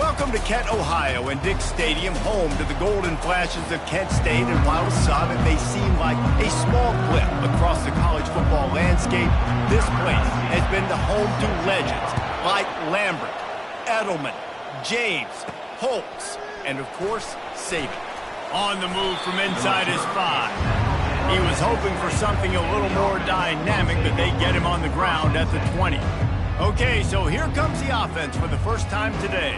Welcome to Kent, Ohio, and Dick's Stadium, home to the Golden Flashes of Kent State. And while to some it may seem like a small blip across the college football landscape, this place has been the home to legends like Lambert, Edelman, James, Holtz, and of course, Saban. On the move from inside his 5. He was hoping for something a little more dynamic, but they get him on the ground at the 20. Okay, so here comes the offense for the first time today.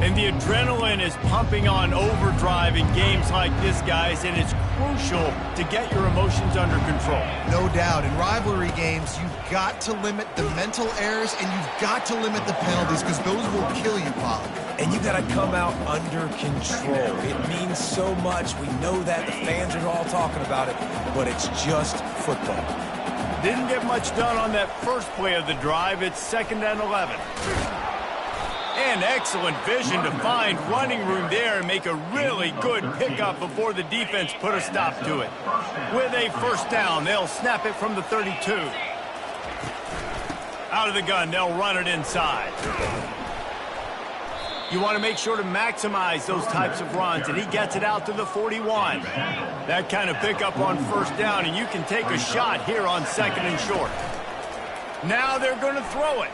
And the adrenaline is pumping on overdrive in games like this, guys, and it's crucial to get your emotions under control. No doubt. In rivalry games, you've got to limit the mental errors and you've got to limit the penalties because those will kill you, Pollock. And you got to come out under control. It means so much. We know that. The fans are all talking about it, but it's just football. Didn't get much done on that first play of the drive. It's 2nd and 11. And excellent vision to find running room there and make a really good pickup before the defense put a stop to it. With a first down, they'll snap it from the 32. Out of the gun, they'll run it inside. You want to make sure to maximize those types of runs, and he gets it out to the 41. That kind of pickup on first down, and you can take a shot here on 2nd and short. Now they're going to throw it.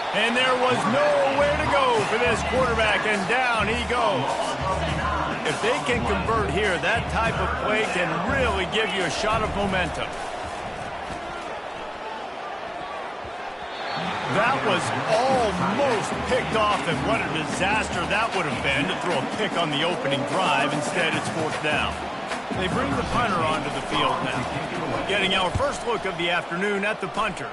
And there was nowhere to go for this quarterback, and down he goes. If they can convert here, that type of play can really give you a shot of momentum. That was almost picked off, and what a disaster that would have been to throw a pick on the opening drive. Instead, it's 4th down. They bring the punter onto the field now. Getting our first look of the afternoon at the punter.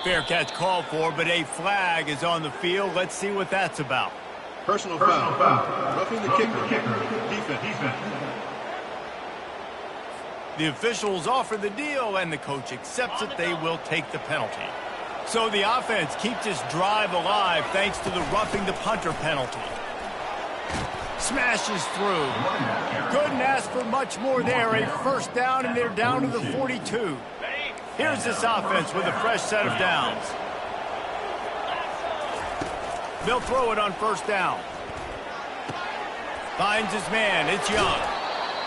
Fair catch called for, but a flag is on the field. Let's see what that's about. Personal foul. Roughing the kicker. Defense. The officials offer the deal, and the coach accepts it. They will take the penalty. So the offense keeps this drive alive thanks to the roughing the punter penalty. Smashes through. Couldn't ask for much more there. A first down, and they're down to the 42. Here's this offense with a fresh set of downs. They'll throw it on first down. Finds his man. It's Young.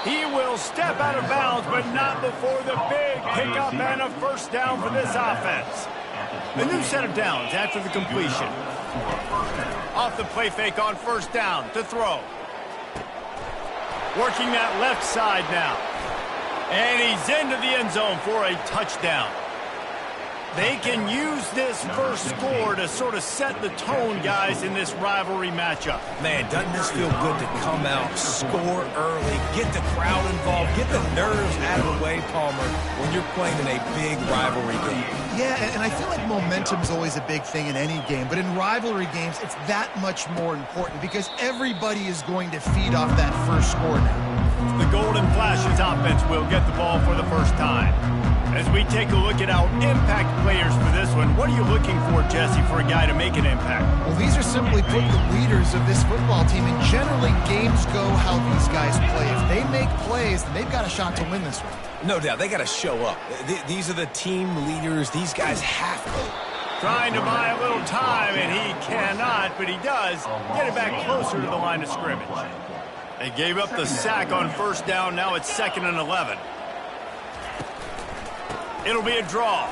He will step out of bounds, but not before the big pickup and a first down for this offense. A new set of downs after the completion. Off the play fake on first down to throw. Working that left side now. And he's into the end zone for a touchdown. They can use this first score to sort of set the tone, guys, in this rivalry matchup. Man, doesn't this feel good to come out, score early, get the crowd involved, get the nerves out of the way, Palmer, when you're playing in a big rivalry game? Yeah, and I feel like momentum's always a big thing in any game, but in rivalry games, it's that much more important because everybody is going to feed off that first score now. The Golden Flashes offense will get the ball for the first time. As we take a look at our impact players for this one, what are you looking for, Jesse, for a guy to make an impact? Well, these are simply put the leaders of this football team, and generally games go how these guys play. If they make plays, then they've got a shot to win this one. No doubt, they got to show up. These are the team leaders. These guys have to. Trying to buy a little time, and he cannot, but he does get it back closer to the line of scrimmage. They gave up the sack on first down. Now it's 2nd and 11. It'll be a draw.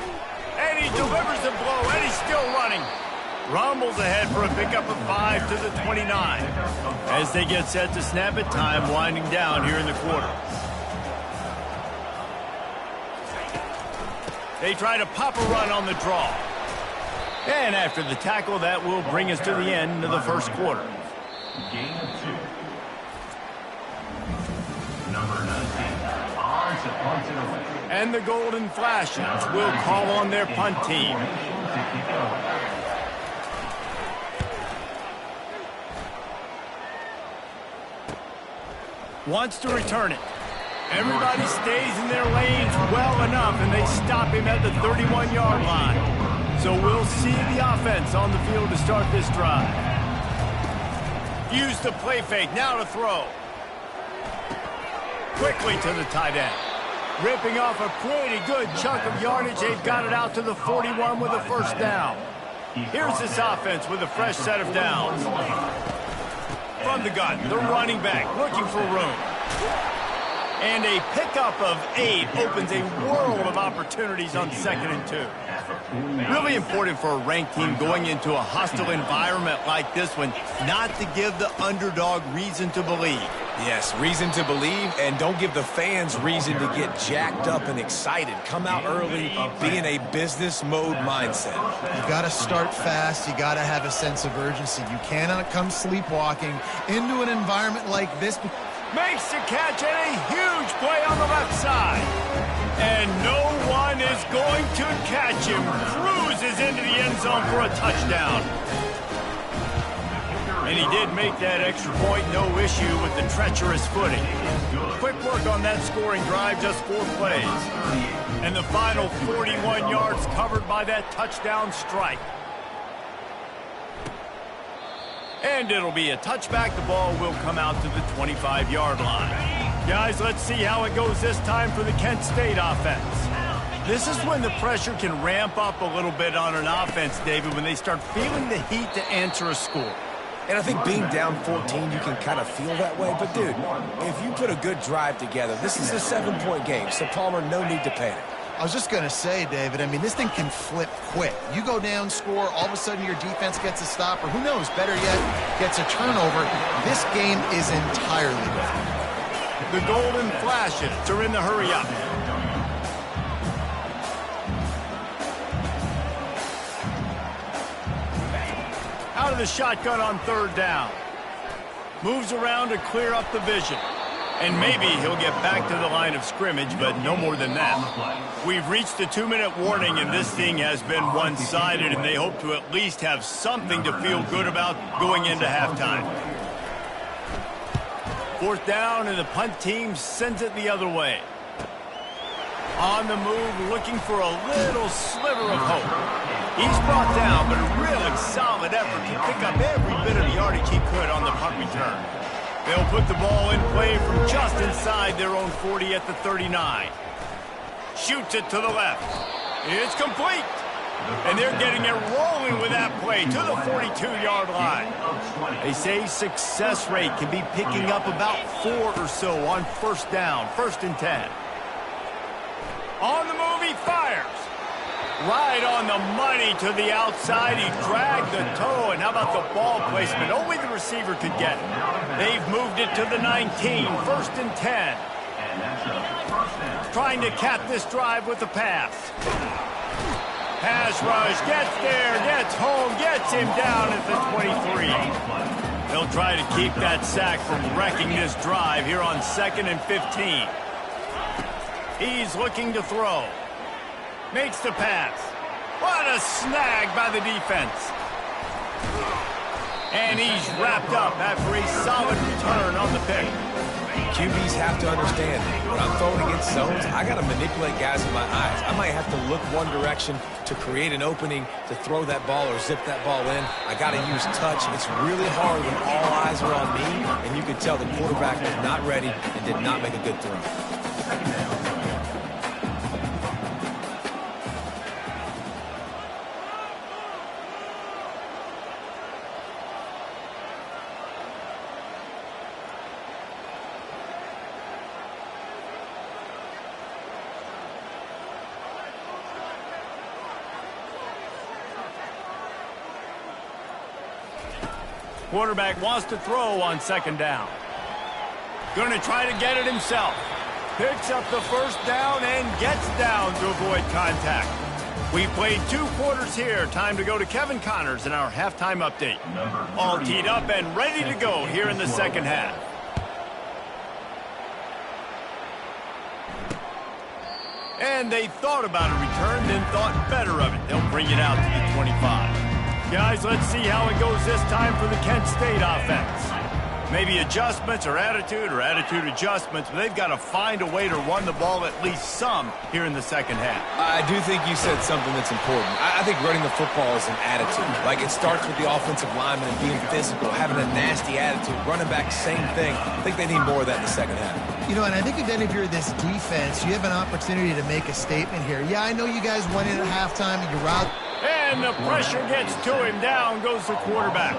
And he delivers the blow, and he's still running. Rumbles ahead for a pickup of 5 to the 29. As they get set to snap it, time winding down here in the quarter. They try to pop a run on the draw. And after the tackle, that will bring us to the end of the first quarter. And the Golden Flashes will call on their punt team. Wants to return it. Everybody stays in their lanes well enough, and they stop him at the 31-yard line. So we'll see the offense on the field to start this drive. Use the play fake, now to throw. Quickly to the tight end. Ripping off a pretty good chunk of yardage. They've got it out to the 41 with a first down. Here's this offense with a fresh set of downs. From the gun, the running back looking for room. And a pickup of 8 opens a world of opportunities on 2nd and 2. Really important for a ranked team going into a hostile environment like this one, not to give the underdog reason to believe. Yes, reason to believe, and don't give the fans reason to get jacked up and excited. Come out early, be in a business mode mindset. You got to start fast. You got to have a sense of urgency. You cannot come sleepwalking into an environment like this. Makes the catch and a huge play on the left side. And no one is going to catch him. Cruises into the end zone for a touchdown. And he did make that extra point, no issue with the treacherous footing. Quick work on that scoring drive, just 4 plays. And the final 41 yards covered by that touchdown strike. And it'll be a touchback. The ball will come out to the 25-yard line. Guys, let's see how it goes this time for the Kent State offense. This is when the pressure can ramp up a little bit on an offense, David, when they start feeling the heat to answer a score. And I think being down 14, you can kind of feel that way. But, dude, if you put a good drive together, this is a 7-point game. So, Palmer, no need to panic. I was just going to say, David, I mean, this thing can flip quick. You go down, score, all of a sudden your defense gets a stop, or who knows, better yet, gets a turnover. This game is entirely different. The Golden Flashes are in the hurry-up. Out of the shotgun on 3rd down. Moves around to clear up the vision. And maybe he'll get back to the line of scrimmage, but no more than that. We've reached the 2-minute warning, and this thing has been one-sided, and they hope to at least have something to feel good about going into halftime. 4th down, and the punt team sends it the other way. On the move, looking for a little sliver of hope. He's brought down, but a really solid effort to pick up every bit of yardage he could on the punt return. They'll put the ball in play from just inside their own 40 at the 39. Shoots it to the left. It's complete. And they're getting it rolling with that play to the 42-yard line. They say success rate can be picking up about 4 or so on 1st down, 1st and 10. On the move, he fires. Right on the money to the outside. He dragged the toe, and how about the ball placement? Only the receiver could get it. They've moved it to the 19, 1st and 10. Trying to cap this drive with the pass. Pass rush, gets there, gets home, gets him down at the 23. They'll try to keep that sack from wrecking this drive here on 2nd and 15. He's looking to throw. Makes the pass. What a snag by the defense. And he's wrapped up after a solid return on the pick. QBs have to understand, when I'm throwing against zones, I got to manipulate guys with my eyes. I might have to look one direction to create an opening to throw that ball or zip that ball in. I got to use touch. It's really hard when all eyes are on me, and you can tell the quarterback was not ready and did not make a good throw. Quarterback wants to throw on 2nd down. Going to try to get it himself. Picks up the 1st down and gets down to avoid contact. We played 2 quarters here. Time to go to Kevin Connors in our halftime update. All teed up and ready to go here in the 2nd half. And they thought about a return, then thought better of it. They'll bring it out to the 25. Guys, let's see how it goes this time for the Kent State offense. Maybe adjustments or attitude adjustments, but they've got to find a way to run the ball at least some here in the 2nd half. I do think you said something that's important. I think running the football is an attitude. Like, it starts with the offensive lineman and being physical, having a nasty attitude. Running back, same thing. I think they need more of that in the 2nd half. You know, and I think again, if you're this defense, you have an opportunity to make a statement here. Yeah, I know you guys went in at halftime and you're out. And the pressure gets to him. Down goes the quarterback.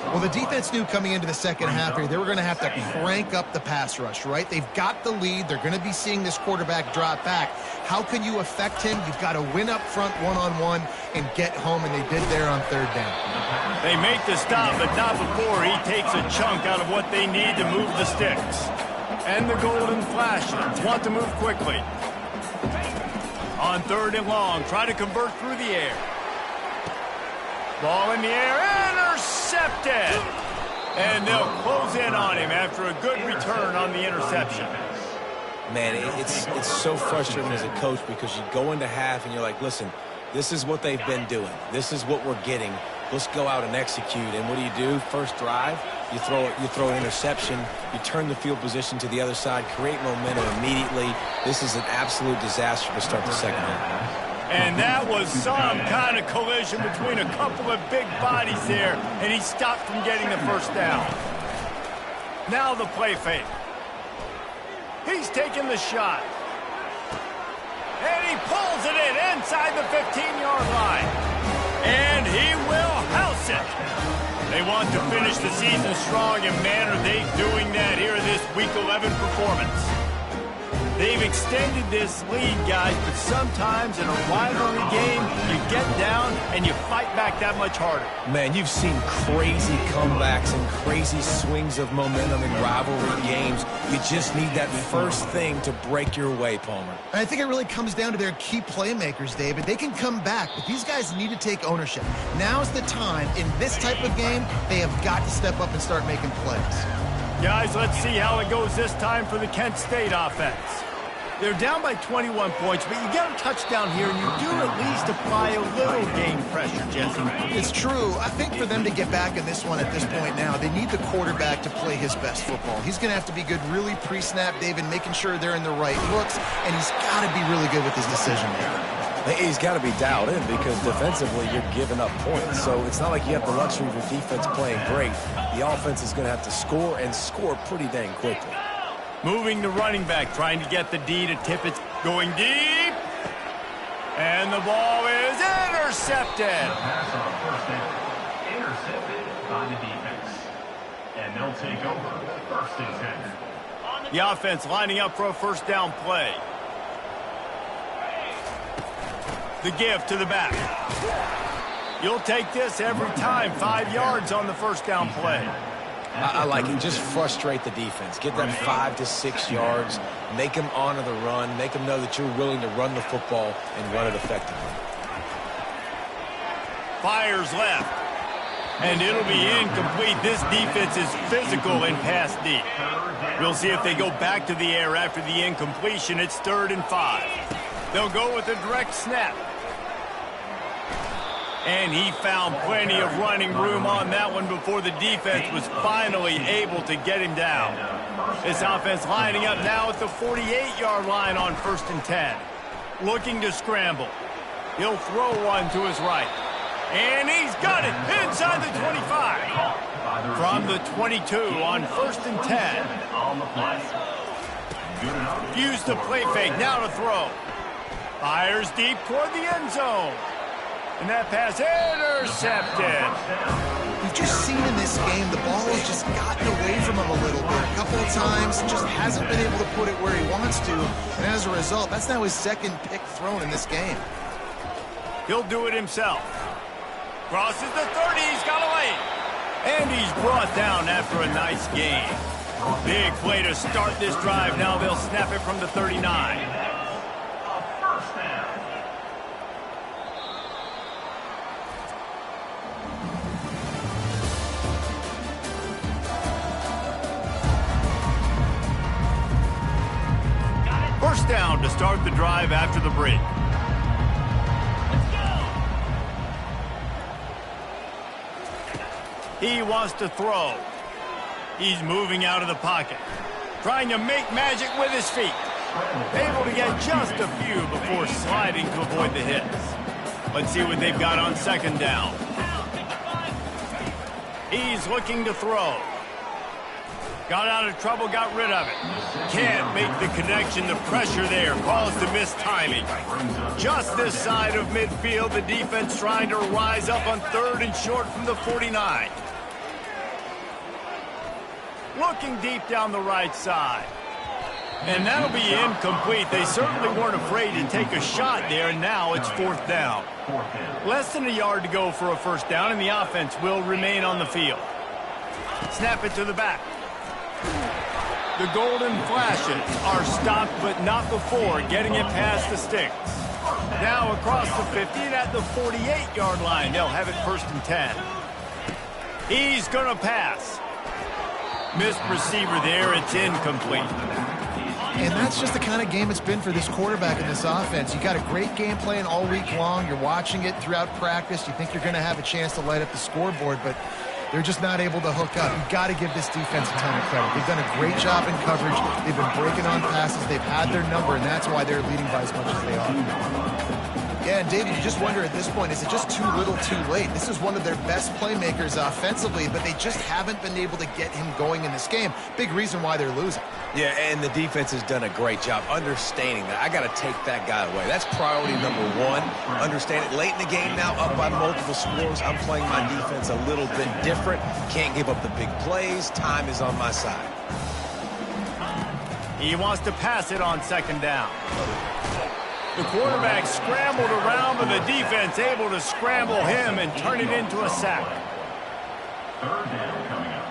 Well, the defense knew coming into the second half here they were going to have to crank up the pass rush, right? They've got the lead. They're going to be seeing this quarterback drop back. How can you affect him? You've got to win up front one-on-one and get home, and they did there on third down. They make the stop, but not before he takes a chunk out of what they need to move the sticks. And the Golden Flashes want to move quickly. On third and long, try to convert through the air. Ball in the air, intercepted! And they'll close in on him after a good return on the interception. Man, it's so frustrating as a coach because you go into half and you're like, listen, this is what they've been doing. This is what we're getting. Let's go out and execute. And what do? First drive, you throw an interception, you turn the field position to the other side, create momentum immediately. This is an absolute disaster to start the second half. And that was some kind of collision between a couple of big bodies there, and he stopped from getting the first down. Now the play fake. He's taking the shot. And he pulls it in inside the 15-yard line. And he will house it. They want to finish the season strong, and man, are they doing that here in this Week 11 performance. They've extended this lead, guys, but sometimes in a rivalry game, you get down and you fight back that much harder. Man, you've seen crazy comebacks and crazy swings of momentum in rivalry games. You just need that first thing to break your way, Palmer. I think it really comes down to their key playmakers, David. They can come back, but these guys need to take ownership. Now's the time. In this type of game, they have got to step up and start making plays. Guys, let's see how it goes this time for the Kent State offense. They're down by 21 points, but you get a touchdown here, and you do at least apply a little game pressure, Jesse. It's true. I think for them to get back in this one at this point now, they need the quarterback to play his best football. He's going to have to be good really pre-snap, David, making sure they're in the right looks, and he's got to be really good with his decision-making. He's got to be dialed in because defensively you're giving up points. So it's not like you have the luxury of your defense playing great. The offense is going to have to score and score pretty dang quickly. Moving the running back, trying to get the D to tip it, going deep. And the ball is intercepted. Pass on first down. Intercepted by the defense. And they'll take over first and 10. The offense lining up for a first down play. The give to the back. You'll take this every time. 5 yards on the first down play. I like it. Just frustrate the defense. Get them 5 to 6 yards. Make them honor the run. Make them know that you're willing to run the football and run it effectively. Fires left. And it'll be incomplete. This defense is physical and pass deep. We'll see if they go back to the air after the incompletion. It's 3rd and 5. They'll go with a direct snap. And he found plenty of running room on that one before the defense was finally able to get him down. This offense lining up now at the 48-yard line on 1st and 10. Looking to scramble. He'll throw one to his right. And he's got it inside the 25. From the 22 on 1st and 10. Use the play fake, now to throw. Fires deep toward the end zone. And that pass intercepted. We've just seen in this game the ball has just gotten away from him a little bit. A couple of times, just hasn't been able to put it where he wants to. And as a result, that's now his 2nd pick thrown in this game. He'll do it himself. Crosses the 30, he's got away. And he's brought down after a nice gain. Big play to start this drive. Now they'll snap it from the 39. First down to start the drive after the break. He wants to throw. He's moving out of the pocket. Trying to make magic with his feet. Able to get just a few before sliding to avoid the hits. Let's see what they've got on 2nd down. He's looking to throw. Got out of trouble, got rid of it. Can't make the connection. The pressure there caused the missed timing. Just this side of midfield, the defense trying to rise up on 3rd and short from the 49. Looking deep down the right side. And that'll be incomplete. They certainly weren't afraid to take a shot there, and now it's 4th down. Less than a yard to go for a 1st down, and the offense will remain on the field. Snap it to the back. The Golden Flashes are stopped, but not before getting it past the sticks. Now across the 50 and at the 48-yard line. They'll have it 1st and 10. He's going to pass. Missed receiver there. It's incomplete. And that's just the kind of game it's been for this quarterback in this offense. You got a great game plan all week long. You're watching it throughout practice. You think you're going to have a chance to light up the scoreboard, but they're just not able to hook up. You've got to give this defense a ton of credit. They've done a great job in coverage. They've been breaking on passes. They've had their number, and that's why they're leading by as much as they are. Yeah, and David, you just wonder at this point, is it just too little too late? This is one of their best playmakers offensively, but they just haven't been able to get him going in this game. Big reason why they're losing. Yeah, and the defense has done a great job understanding that. I got to take that guy away. That's priority number 1. Understand it. Late in the game now, up by multiple scores. I'm playing my defense a little bit different. Can't give up the big plays. Time is on my side. He wants to pass it on 2nd down. The quarterback scrambled around, but the defense able to scramble him and turn it into a sack. 3rd down coming up.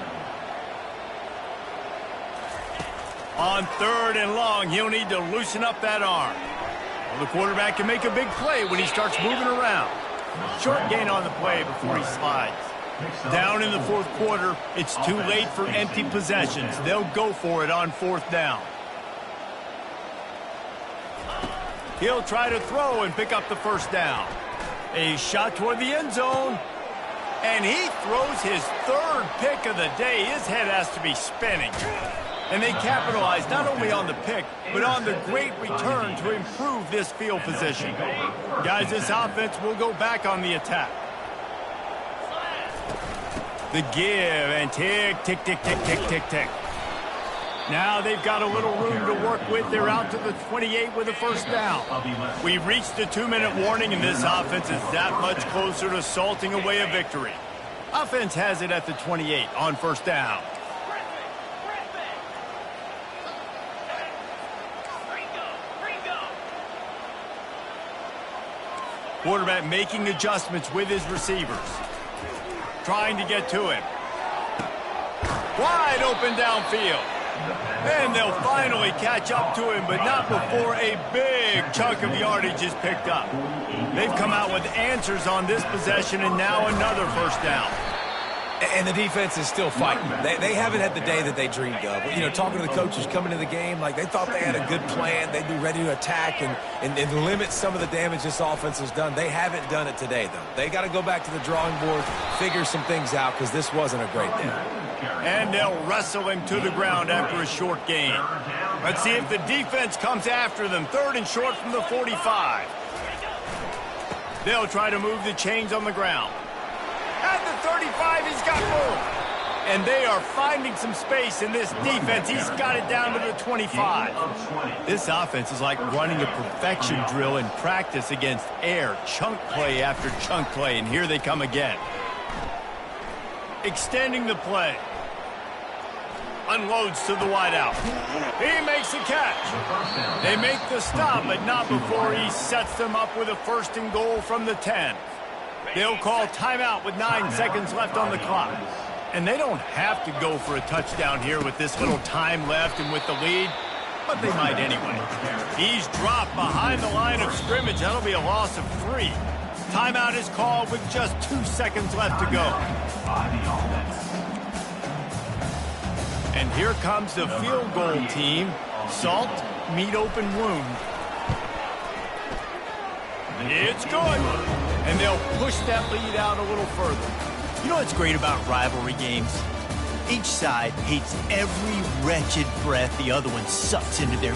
On 3rd and long, he'll need to loosen up that arm. Well, the quarterback can make a big play when he starts moving around. Short gain on the play before he slides. Down in the 4th quarter, it's too late for empty possessions. They'll go for it on 4th down. He'll try to throw and pick up the 1st down. A shot toward the end zone. And he throws his 3rd pick of the day. His head has to be spinning. And they capitalize not only on the pick, but on the great return to improve this field position. Guys, this offense will go back on the attack. The give and tick, tick, tick, tick, tick, tick, tick. Now they've got a little room to work with. They're out to the 28 with a 1st down. We've reached the 2-minute warning, and this offense is that much closer to salting away a victory. Offense has it at the 28 on 1st down. Quarterback making adjustments with his receivers. Trying to get to him. Wide open downfield. And they'll finally catch up to him, but not before a big chunk of yardage is picked up. They've come out with answers on this possession, and now another 1st down. And the defense is still fighting. They haven't had the day that they dreamed of. You know, talking to the coaches coming to the game, like they thought they had a good plan. They'd be ready to attack and limit some of the damage this offense has done. They haven't done it today, though. They got to go back to the drawing board, figure some things out, because this wasn't a great day. And they'll wrestle him to the ground after a short gain. Let's see if the defense comes after them. 3rd and short from the 45. They'll try to move the chains on the ground. At the 35, he's got room. And they are finding some space in this defense. He's got it down to the 25. This offense is like running a perfection drill in practice against air. Chunk play after chunk play, and here they come again. Extending the play. Unloads to the wideout. He makes the catch. They make the stop, but not before he sets them up with a 1st and goal from the 10. They'll call timeout with 9 seconds left on the clock. And they don't have to go for a touchdown here with this little time left and with the lead, but they might anyway. He's dropped behind the line of scrimmage. That'll be a loss of 3. Timeout is called with just 2 seconds left to go. And here comes the field goal team. Salt, meet open wound. It's good. And they'll push that lead out a little further. You know what's great about rivalry games? Each side hates every wretched breath the other one sucks into their...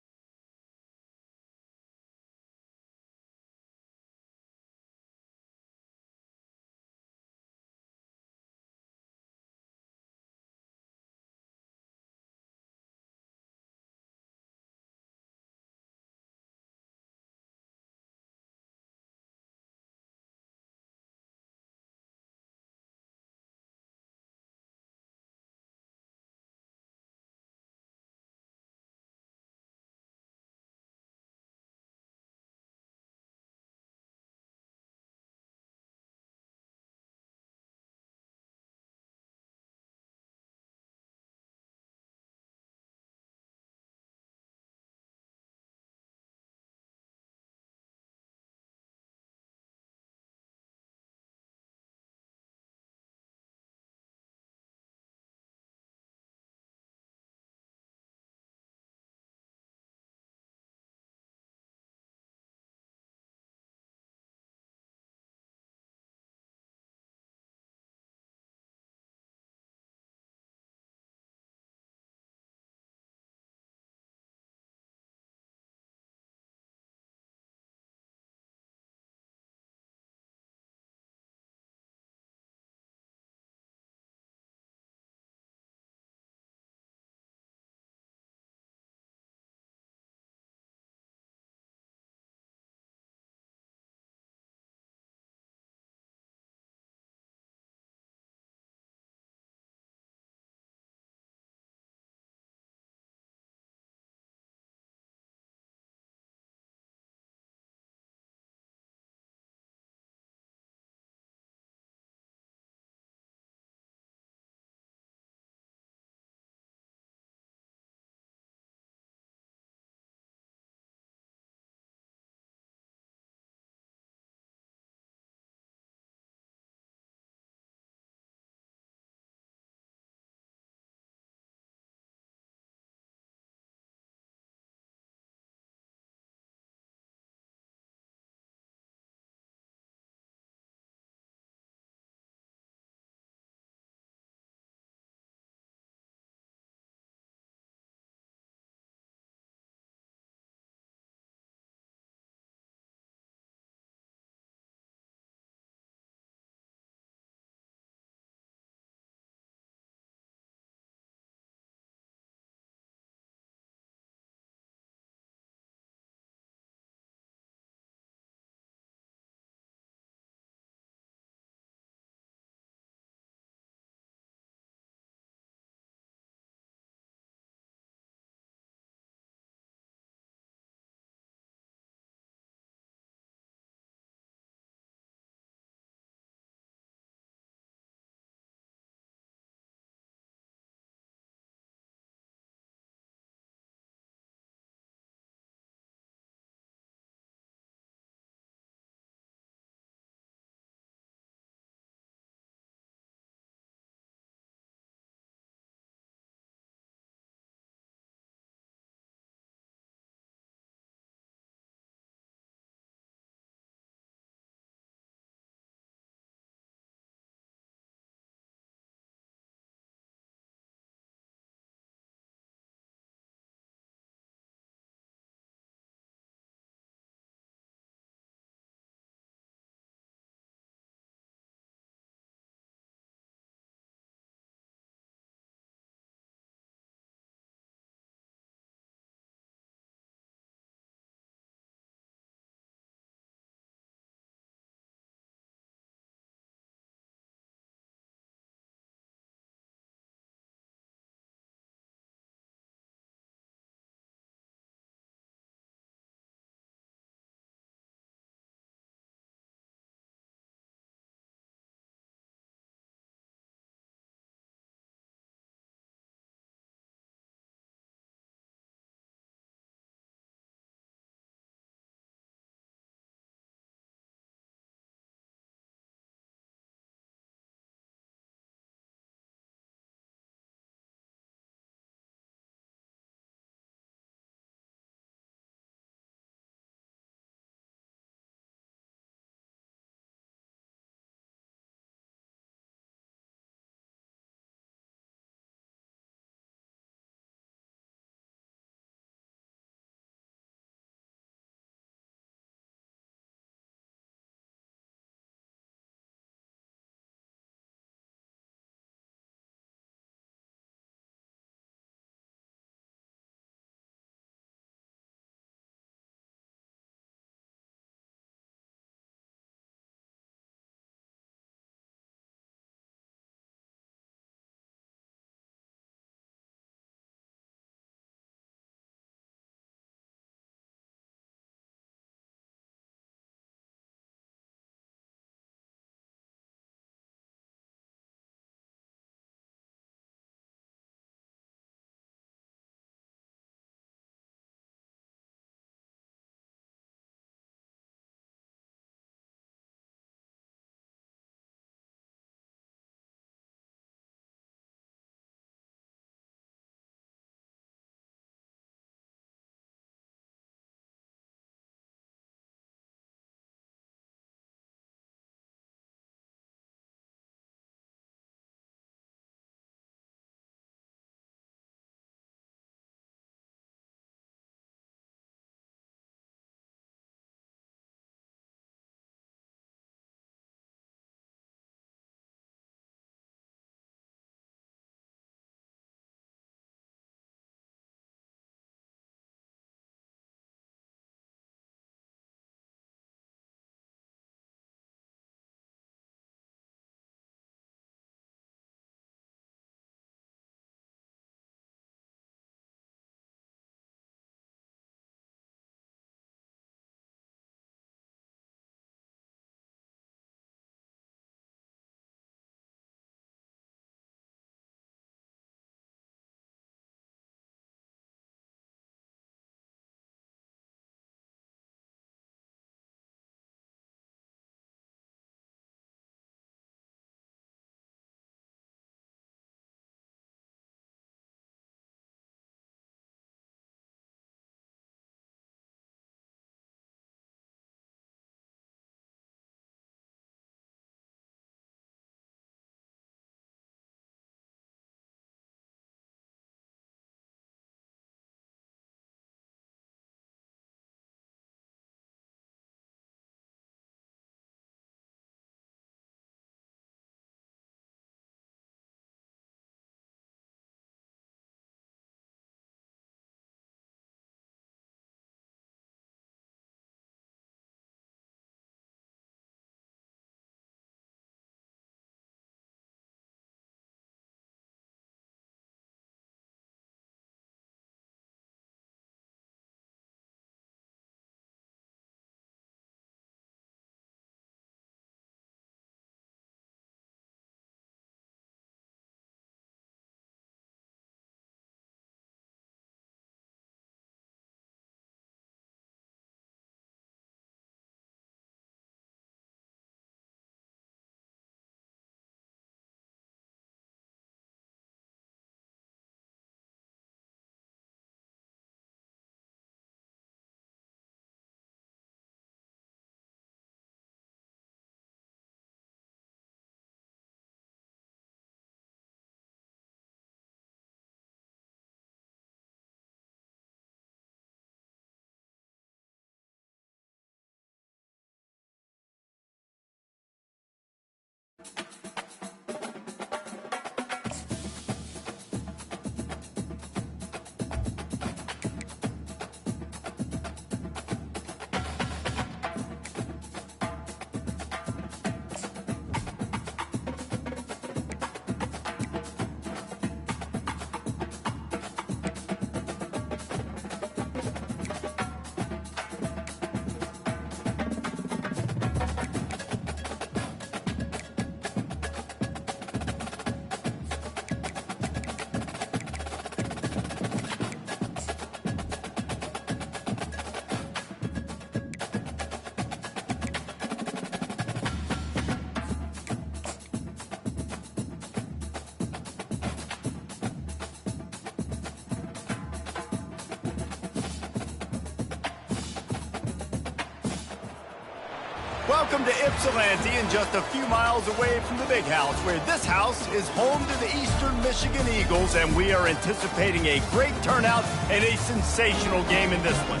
Welcome to Ypsilanti, and just a few miles away from the big house, where this house is home to the Eastern Michigan Eagles, and we are anticipating a great turnout and a sensational game in this one.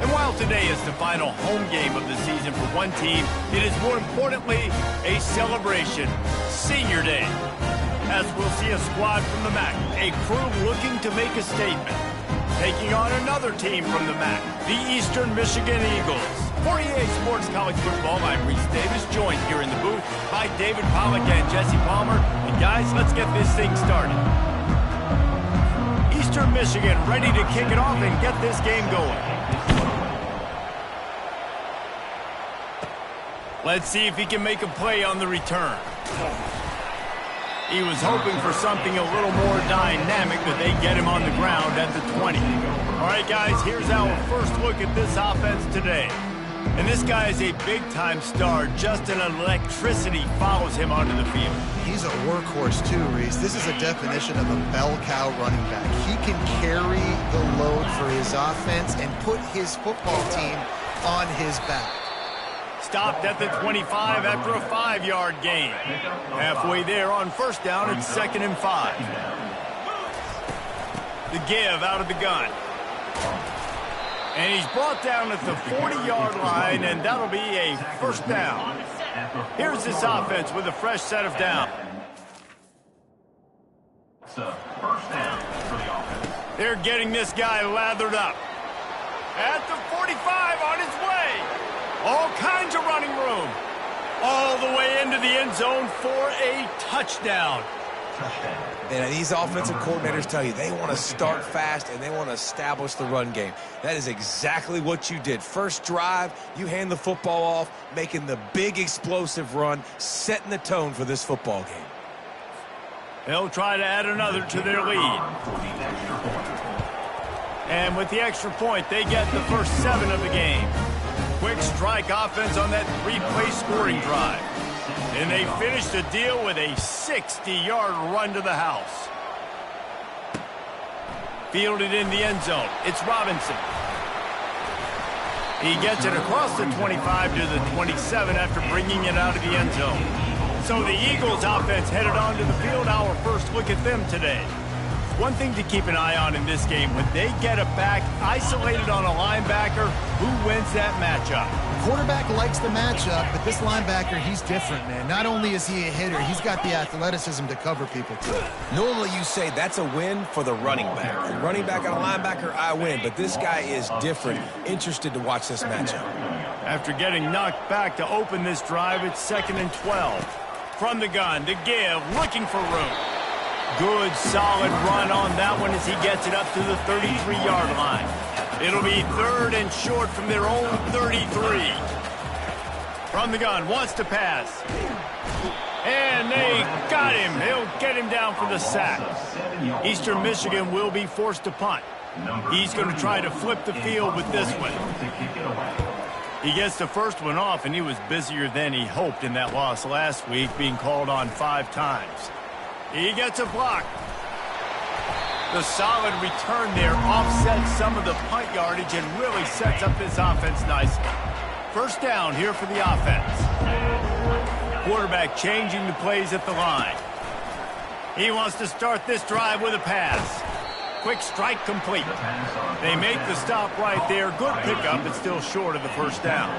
And while today is the final home game of the season for one team, it is more importantly a celebration, Senior Day. As we'll see a squad from the MAC, a crew looking to make a statement, taking on another team from the MAC, the Eastern Michigan Eagles. For EA Sports College Football, I'm Reese Davis, joined here in the booth by David Pollack and Jesse Palmer. And guys, let's get this thing started. Eastern Michigan ready to kick it off and get this game going. Let's see if he can make a play on the return. He was hoping for something a little more dynamic, but they get him on the ground at the 20. All right, guys, here's our first look at this offense today. And this guy is a big-time star. Just an electricity follows him onto the field. He's a workhorse too, Reese. This is a definition of a bell cow running back. He can carry the load for his offense and put his football team on his back. Stopped at the 25 after a 5-yard gain. Halfway there on first down, it's 2nd and 5. The give out of the gun. And he's brought down at the 40-yard line, and that'll be a first down. Here's this offense with a fresh set of downs. So, first down for the offense. They're getting this guy lathered up. At the 45 on his way. All kinds of running room. All the way into the end zone for a touchdown. And these offensive coordinators tell you they want to start fast and they want to establish the run game. That is exactly what you did. First drive, you hand the football off, making the big explosive run, setting the tone for this football game. They'll try to add another to their lead. And with the extra point, they get the first 7 of the game. Quick strike offense on that 3-play scoring drive. And they finish the deal with a 60-yard run to the house. Fielded in the end zone. It's Robinson. He gets it across the 25 to the 27 after bringing it out of the end zone. So the Eagles offense headed onto the field. Our first look at them today. One thing to keep an eye on in this game, when they get a back isolated on a linebacker, who wins that matchup? Quarterback likes the matchup, but this linebacker, he's different, man. Not only is he a hitter, he's got the athleticism to cover people, too. Normally you say that's a win for the running back. The running back on a linebacker, I win. But this guy is different. Interested to watch this matchup. After getting knocked back to open this drive, it's 2nd and 12. From the gun, to give, looking for room. Good, solid run on that one as he gets it up to the 33-yard line. It'll be 3rd and short from their own 33. From the gun, wants to pass. And they got him. They'll get him down for the sack. Eastern Michigan will be forced to punt. He's going to try to flip the field with this one. He gets the first one off, and he was busier than he hoped in that loss last week, being called on 5 times. He gets a block. The solid return there offsets some of the punt yardage and really sets up this offense nicely. First down here for the offense. Quarterback changing the plays at the line. He wants to start this drive with a pass. Quick strike complete. They make the stop right there. Good pickup, but still short of the first down.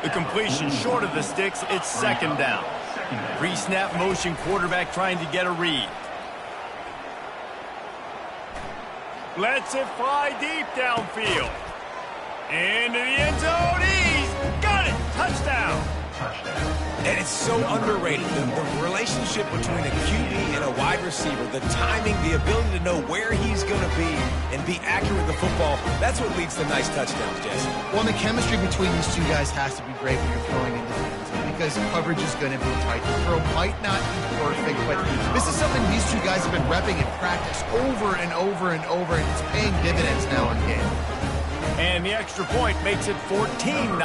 The completion short of the sticks, it's 2nd down. Pre-snap motion, quarterback trying to get a read. Lets it fly deep downfield. Into the end zone. He's got it. Touchdown. And it's so underrated. The relationship between a QB and a wide receiver, the timing, the ability to know where he's going to be and be accurate with the football, that's what leads to nice touchdowns, Jesse. Well, the chemistry between these two guys has to be great when you're throwing into the end zone because coverage is going to be tight. The throw might not be perfect, but this is something these two guys have been repping in practice over and over and over, and it's paying dividends now in game. And the extra point makes it 14-0.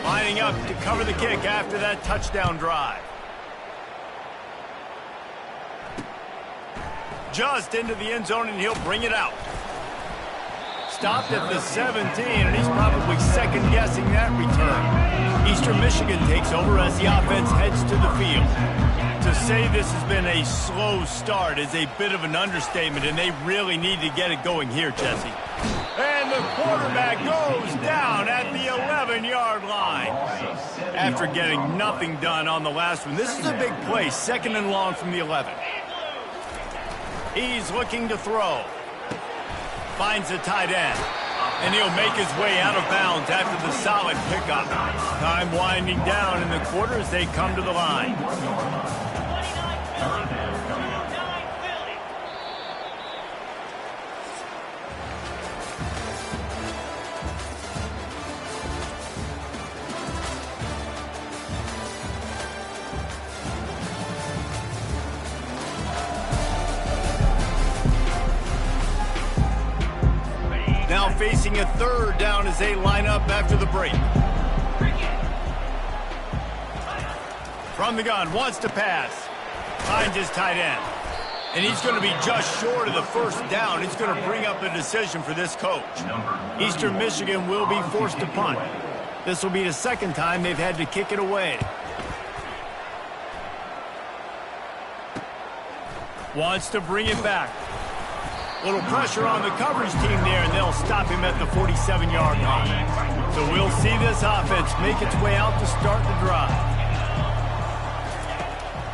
Lining up to cover the kick after that touchdown drive. Just into the end zone, and he'll bring it out. Stopped at the 17, and he's probably second-guessing that return. Eastern Michigan takes over as the offense heads to the field. To say this has been a slow start is a bit of an understatement, and they really need to get it going here, Jesse. And the quarterback goes down at the 11-yard line. After getting nothing done on the last one, this is a big play, 2nd and long from the 11. He's looking to throw. Finds a tight end. And he'll make his way out of bounds after the solid pickup. Time winding down in the quarter as they come to the line. Now facing a 3rd down as they line up after the break. From the gun, wants to pass. Finds his tight end. And he's going to be just short of the 1st down. It's going to bring up a decision for this coach. Eastern Michigan will be forced to punt. This will be the 2nd time they've had to kick it away. Wants to bring it back. Little pressure on the coverage team there, and they'll stop him at the 47-yard line. So we'll see this offense make its way out to start the drive.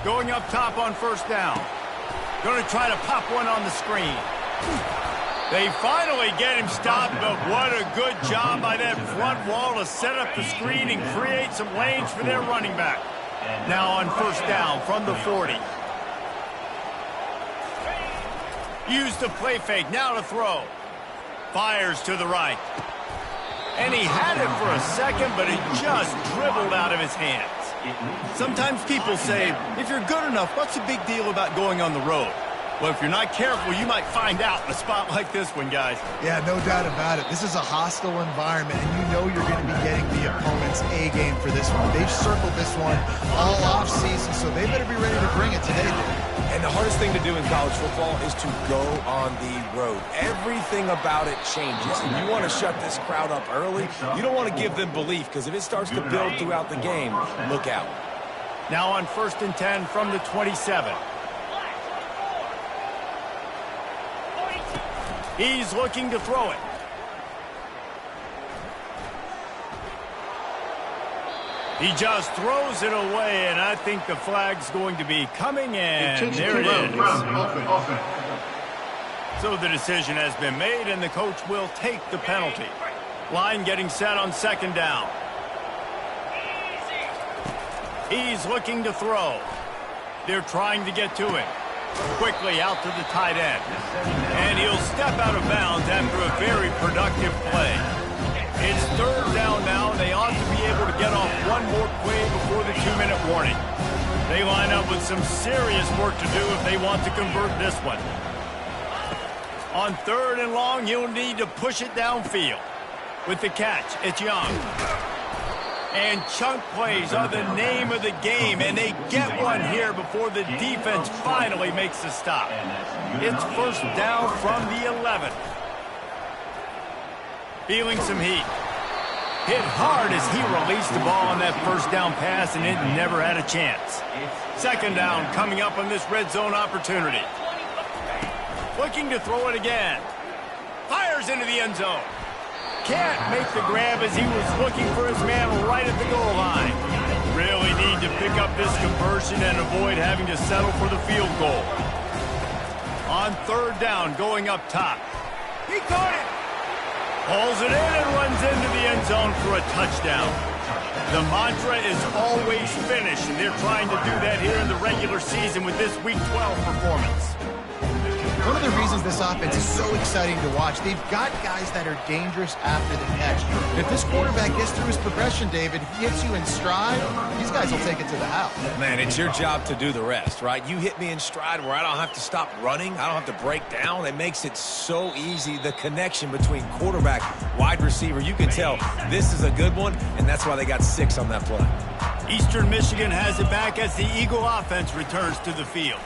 Going up top on 1st down. Going to try to pop one on the screen. They finally get him stopped, but what a good job by that front wall to set up the screen and create some lanes for their running back. Now on 1st down from the 40. Use the play fake, now to throw. Fires to the right. And he had it for a second, but it just dribbled out of his hands. Sometimes people say, if you're good enough, what's the big deal about going on the road? Well, if you're not careful, you might find out in a spot like this one, guys. Yeah, no doubt about it. This is a hostile environment, and you know you're going to be getting the opponent's A game for this one. They've circled this one all offseason, so they better be ready to bring it today. And the hardest thing to do in college football is to go on the road. Everything about it changes. And you want to shut this crowd up early. You don't want to give them belief, because if it starts to build throughout the game, look out. Now on 1st and 10 from the 27. He's looking to throw it. He just throws it away, and I think the flag's going to be coming, and there it is. So the decision has been made, and the coach will take the penalty. Line getting set on 2nd down. He's looking to throw. They're trying to get to him. Quickly out to the tight end. And he'll step out of bounds after a very productive play. It's 3rd down now, and they ought to be able to get off one more play before the 2-minute warning. They line up with some serious work to do if they want to convert this one. On 3rd and long, you'll need to push it downfield. With the catch, it's Young. And chunk plays are the name of the game, and they get one here before the defense finally makes the stop. It's 1st down from the 11. Feeling some heat. Hit hard as he released the ball on that 1st down pass, and it never had a chance. 2nd down coming up on this red zone opportunity. Looking to throw it again. Fires into the end zone. Can't make the grab as he was looking for his man right at the goal line. Really need to pick up this conversion and avoid having to settle for the field goal. On 3rd down, going up top. He caught it. Pulls it in and runs into the end zone for a touchdown. The mantra is always finish, and they're trying to do that here in the regular season with this Week 12 performance. One of the reasons this offense is so exciting to watch, they've got guys that are dangerous after the catch. If this quarterback gets through his progression, David, he hits you in stride, these guys will take it to the house. Man, it's your job to do the rest, right? You hit me in stride where I don't have to stop running. I don't have to break down. It makes it so easy. The connection between quarterback, wide receiver, you can tell this is a good one, and that's why they got 6 on that play. Eastern Michigan has it back as the Eagle offense returns to the field.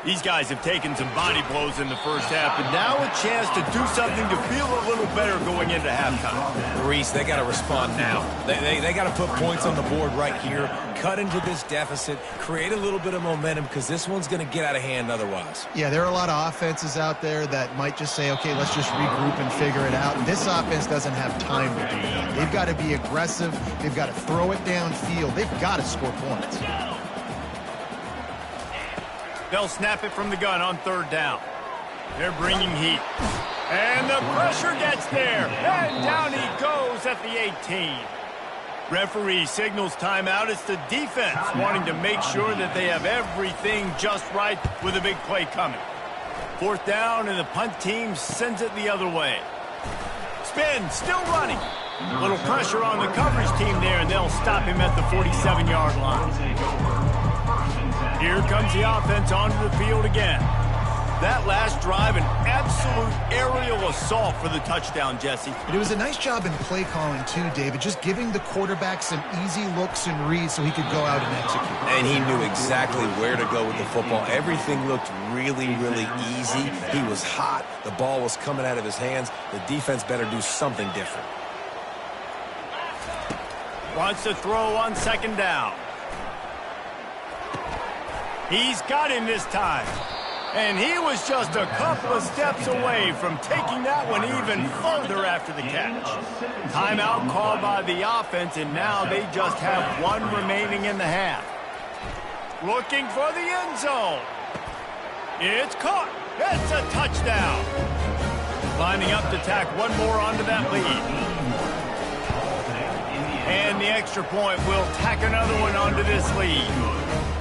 These guys have taken some body blows in the first half, but now a chance to do something to feel a little better going into halftime. Reese, they got to respond now. They got to put points on the board right here, cut into this deficit, create a little bit of momentum, because this one's going to get out of hand otherwise. Yeah, there are a lot of offenses out there that might just say, okay, let's just regroup and figure it out. This offense doesn't have time to do that. They've got to be aggressive. They've got to throw it downfield. They've got to score points. They'll snap it from the gun on third down. They're bringing heat. And the pressure gets there. And down he goes at the 18. Referee signals timeout. It's the defense wanting to make sure that they have everything just right with a big play coming. Fourth down, and the punt team sends it the other way. Spin, still running. A little pressure on the coverage team there, and they'll stop him at the 47-yard line. Here comes the offense onto the field again. That last drive, an absolute aerial assault for the touchdown, Jesse. It was a nice job in play calling, too, David, just giving the quarterback some easy looks and reads so he could go out and execute. And he knew exactly where to go with the football. Everything looked really, really easy. He was hot. The ball was coming out of his hands. The defense better do something different. Wants to throw on second down. He's got him this time. And he was just a couple of steps away from taking that one even further after the catch. Timeout called by the offense, and now they just have one remaining in the half. Looking for the end zone. It's caught. It's a touchdown. Lining up to tack one more onto that lead. And the extra point will tack another one onto this lead.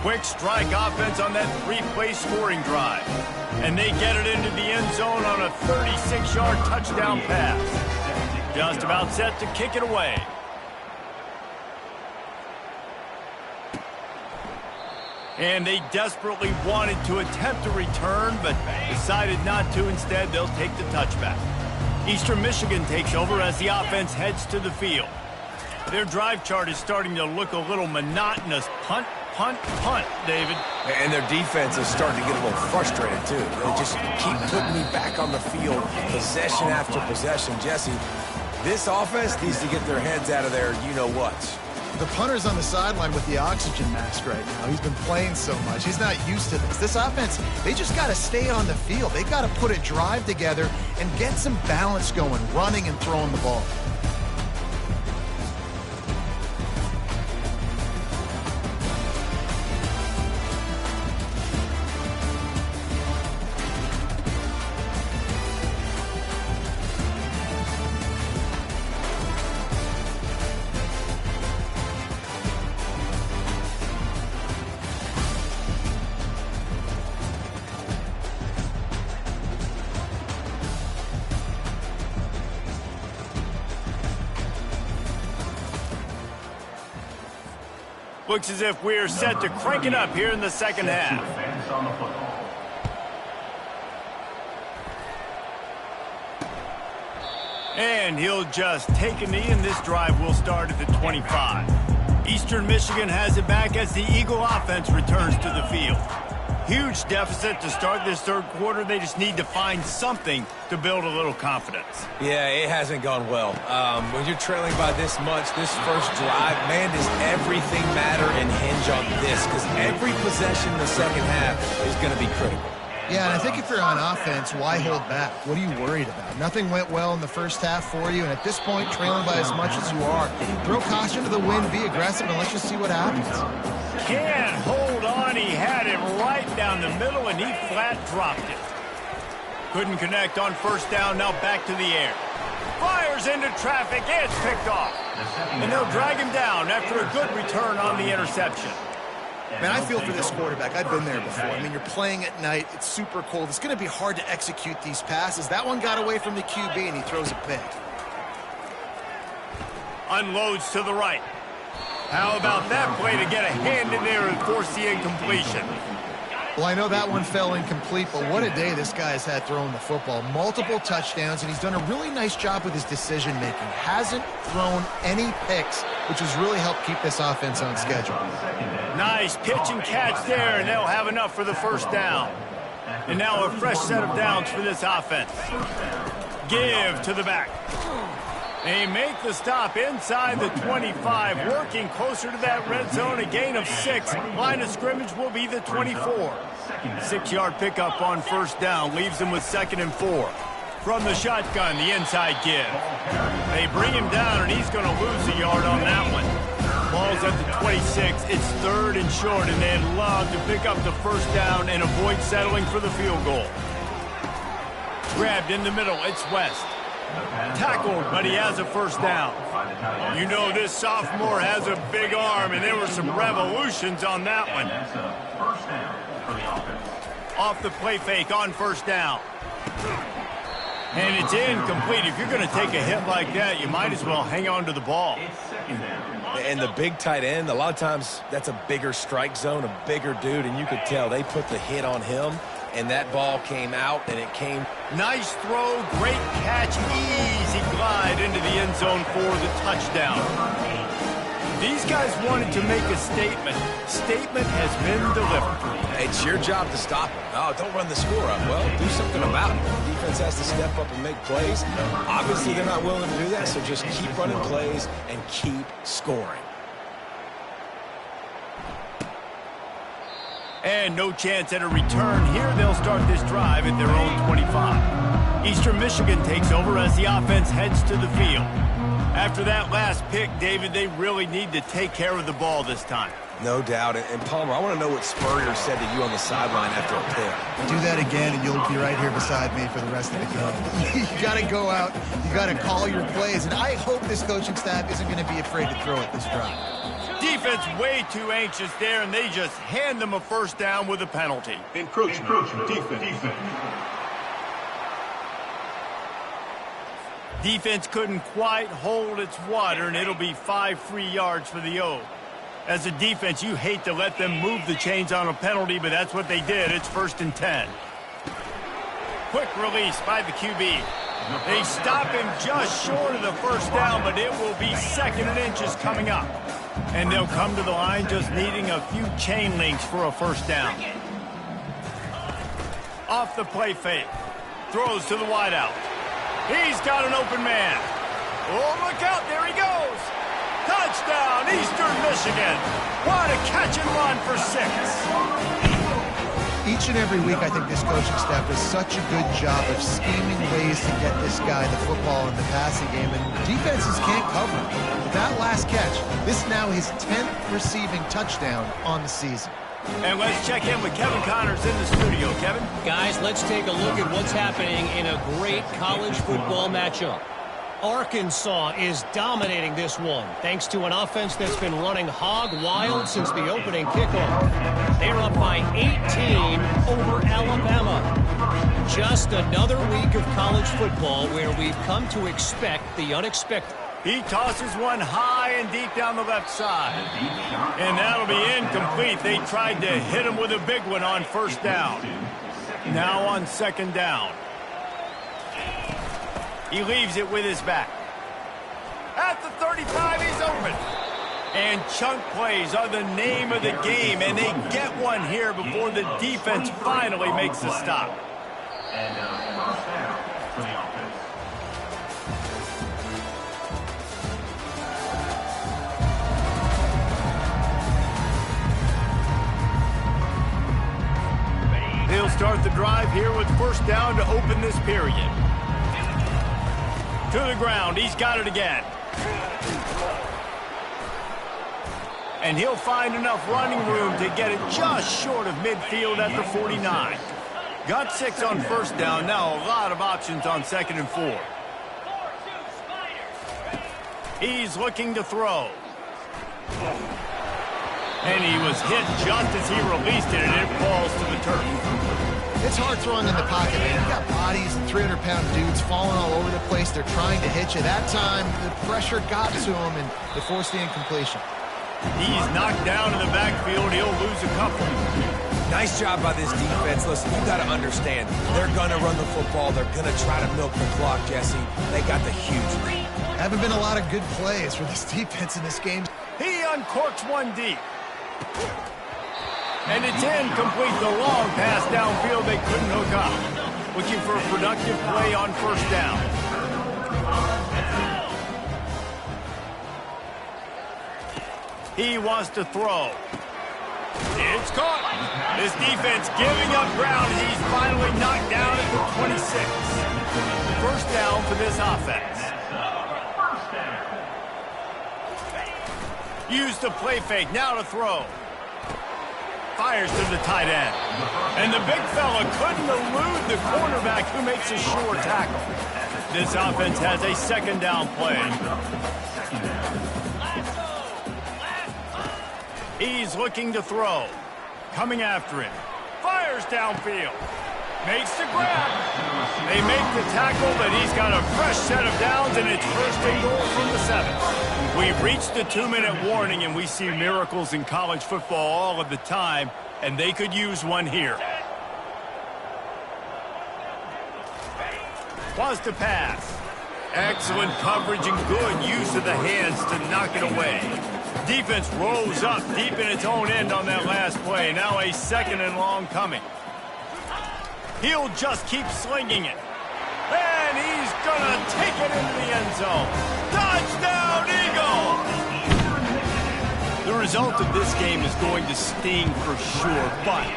Quick strike offense on that three-play scoring drive. And they get it into the end zone on a 36-yard touchdown pass. Just about set to kick it away. And they desperately wanted to attempt a return, but decided not to. Instead, they'll take the touchback. Eastern Michigan takes over as the offense heads to the field. Their drive chart is starting to look a little monotonous. Punt, punt, punt, David. And their defense is starting to get a little frustrated, too. They just keep putting me back on the field, possession after possession. Jesse, this offense needs to get their heads out of their you-know-what. The punter's on the sideline with the oxygen mask right now. He's been playing so much. He's not used to this. This offense, they just got to stay on the field. They got to put a drive together and get some balance going, running and throwing the ball. Looks as if we're set to crank it up here in the second half. And he'll just take a knee, and this drive will start at the 25. Eastern Michigan has it back as the Eagle offense returns to the field. Huge deficit to start this third quarter. They just need to find something to build a little confidence. Yeah, it hasn't gone well. When you're trailing by this much, this first drive, man, does everything matter and hinge on this, because every possession in the second half is going to be critical. Yeah, and I think if you're on offense, why hold back? What are you worried about? Nothing went well in the first half for you, and at this point, trailing by as much as you are, throw caution to the wind, be aggressive, and let's just see what happens. Can't hold on. He had it right down the middle, and he flat dropped it. Couldn't connect on first down. Now back to the air. Fires into traffic. It's picked off. And they'll drag him down after a good return on the interception. Man, I feel for this quarterback. I've been there before. I mean, you're playing at night. It's super cold. It's going to be hard to execute these passes. That one got away from the QB, and he throws a pick. Unloads to the right. How about that play to get a hand in there and force the incompletion? Well, I know that one fell incomplete, but what a day this guy has had throwing the football. Multiple touchdowns, and he's done a really nice job with his decision-making. Hasn't thrown any picks, which has really helped keep this offense on schedule. Nice pitch and catch there, and they'll have enough for the first down. And now a fresh set of downs for this offense. Give to the back. They make the stop inside the 25, working closer to that red zone, a gain of 6. Line of scrimmage will be the 24. 6-yard pickup on first down leaves them with 2nd and 4. From the shotgun, the inside give. They bring him down, and he's going to lose a yard on that one. Ball's at the 26. It's 3rd and short, and they'd love to pick up the first down and avoid settling for the field goal. Grabbed in the middle, it's West. Tackled, but he has a first down. You know this sophomore has a big arm, and there were some revolutions on that one. Off the play fake on first down. And it's incomplete. If you're going to take a hit like that, you might as well hang on to the ball. And the big tight end, a lot of times that's a bigger strike zone, a bigger dude, and you could tell they put the hit on him, and that ball came out, and it came. Nice throw, great catch, easy glide into the end zone for the touchdown. These guys wanted to make a statement. Statement has been delivered. It's your job to stop him. Oh, don't run the score up. Well, do something about it. The defense has to step up and make plays. Obviously, they're not willing to do that, so just keep running plays and keep scoring. And no chance at a return here. They'll start this drive at their own 25. Eastern Michigan takes over as the offense heads to the field. After that last pick, David, they really need to take care of the ball this time. No doubt. And Palmer, I want to know what Spurrier said to you on the sideline after a pick. Do that again, and you'll be right here beside me for the rest of the game. You got to go out. You got to call your plays. And I hope this coaching staff isn't going to be afraid to throw it this drive. Defense way too anxious there, and they just hand them a first down with a penalty. Encroachment. Defense. Defense couldn't quite hold its water, and it'll be 5 free yards for the O. As a defense, you hate to let them move the chains on a penalty, but that's what they did. It's 1st and 10. Quick release by the QB. They stop him just short of the first down, but it will be 2nd and inches coming up. And they'll come to the line just needing a few chain links for a first down. Off the play fake. Throws to the wideout. He's got an open man. Oh, look out. There he goes. Touchdown, Eastern Michigan. What a catch and run for 6. Each and every week, I think this coaching staff does such a good job of scheming ways to get this guy the football in the passing game, and defenses can't cover him. With that last catch, this is now his 10th receiving touchdown on the season. And let's check in with Kevin Connors in the studio. Kevin? Guys, let's take a look at what's happening in a great college football matchup. Arkansas is dominating this one, thanks to an offense that's been running hog wild since the opening kickoff. They're up by 18 over Alabama. Just another week of college football where we've come to expect the unexpected. He tosses one high and deep down the left side. And that'll be incomplete. They tried to hit him with a big one on first down. Now on 2nd down. He leaves it with his back. At the 35, he's open. And chunk plays are the name of the game, and they get one here before the defense finally makes the stop. And first down for the offense. They'll start the drive here with first down to open this period. To the ground, he's got it again. And he'll find enough running room to get it just short of midfield at the 49. Got 6 on first down, now a lot of options on 2nd and 4. He's looking to throw. And he was hit just as he released it, and it falls to the turf. It's hard throwing in the pocket, man. You got bodies, 300-pound dudes falling all over the place. They're trying to hit you. That time, the pressure got to him, and they forced the incompletion. He's knocked down in the backfield. He'll lose a couple. Nice job by this defense. Listen, you got to understand, they're going to run the football. They're going to try to milk the clock, Jesse. They got the huge lead. Haven't been a lot of good plays for this defense in this game. He uncorks one deep. And it's incomplete. The long pass downfield they couldn't hook up. Looking for a productive play on first down. He wants to throw. It's caught. This defense giving up ground as he's finally knocked down at the 26. First down for this offense. Use the play fake. Now to throw. Fires to the tight end. And the big fella couldn't elude the cornerback who makes a sure tackle. This offense has a second down play. He's looking to throw. Coming after him. Fires downfield. Makes the grab. They make the tackle, but he's got a fresh set of downs, and it's first and goal from the 7. We've reached the 2-minute warning, and we see miracles in college football all of the time, and they could use one here. Wants to pass. Excellent coverage and good use of the hands to knock it away. Defense rolls up deep in its own end on that last play. Now a second and long coming. He'll just keep slinging it. And he's going to take it into the end zone. Touchdown, Eagle! The result of this game is going to sting for sure, but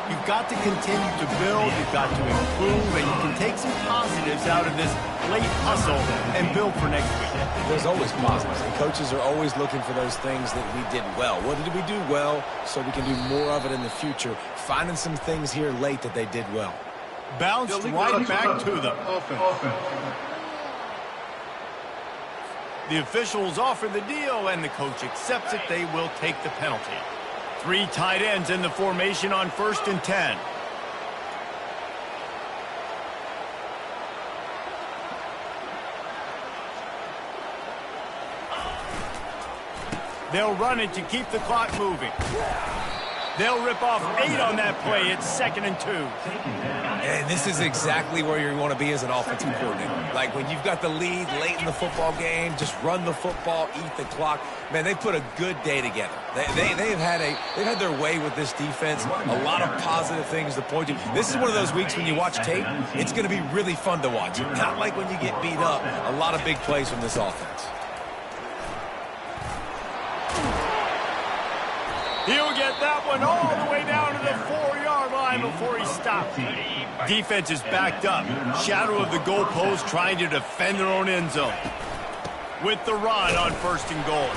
you've got to continue to build, you've got to improve, and you can take some positives out of this late hustle and build for next week. There's always positives, and coaches are always looking for those things that we did well. What did we do well so we can do more of it in the future? Finding some things here late that they did well. Bounced right back to them. The officials offer the deal, and the coach accepts it. They will take the penalty. 3 tight ends in the formation on 1st and 10. They'll run it to keep the clock moving. They'll rip off 8 on that play. It's 2nd and 2. And this is exactly where you want to be as an offensive coordinator. Like when you've got the lead late in the football game, just run the football, eat the clock. Man, they put a good day together. They've had their way with this defense. A lot of positive things to point to. This is one of those weeks when you watch tape, it's going to be really fun to watch. Not like when you get beat up. A lot of big plays from this offense. He'll get that one all the way down to the 4-yard line before he stops. Defense is backed up. Shadow of the goalpost trying to defend their own end zone. With the run on 1st and goal.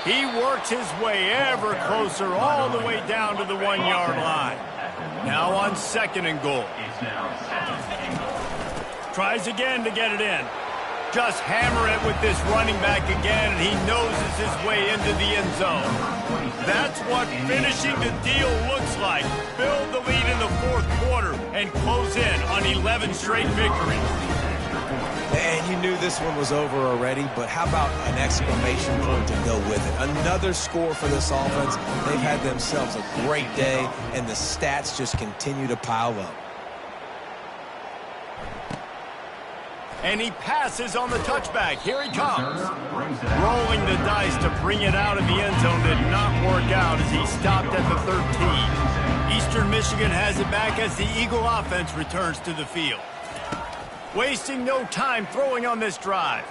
He works his way ever closer all the way down to the 1-yard line. Now on 2nd and goal. Tries again to get it in. Just hammer it with this running back again, and he noses his way into the end zone. That's what finishing the deal looks like. Build the lead in the 4th quarter and close in on 11 straight victories. And you knew this one was over already, but how about an exclamation point to go with it? Another score for this offense. They've had themselves a great day, and the stats just continue to pile up. And he passes on the touchback. Here he comes. Rolling the dice to bring it out of the end zone did not work out as he stopped at the 13. Eastern Michigan has it back as the Eagle offense returns to the field. Wasting no time throwing on this drive.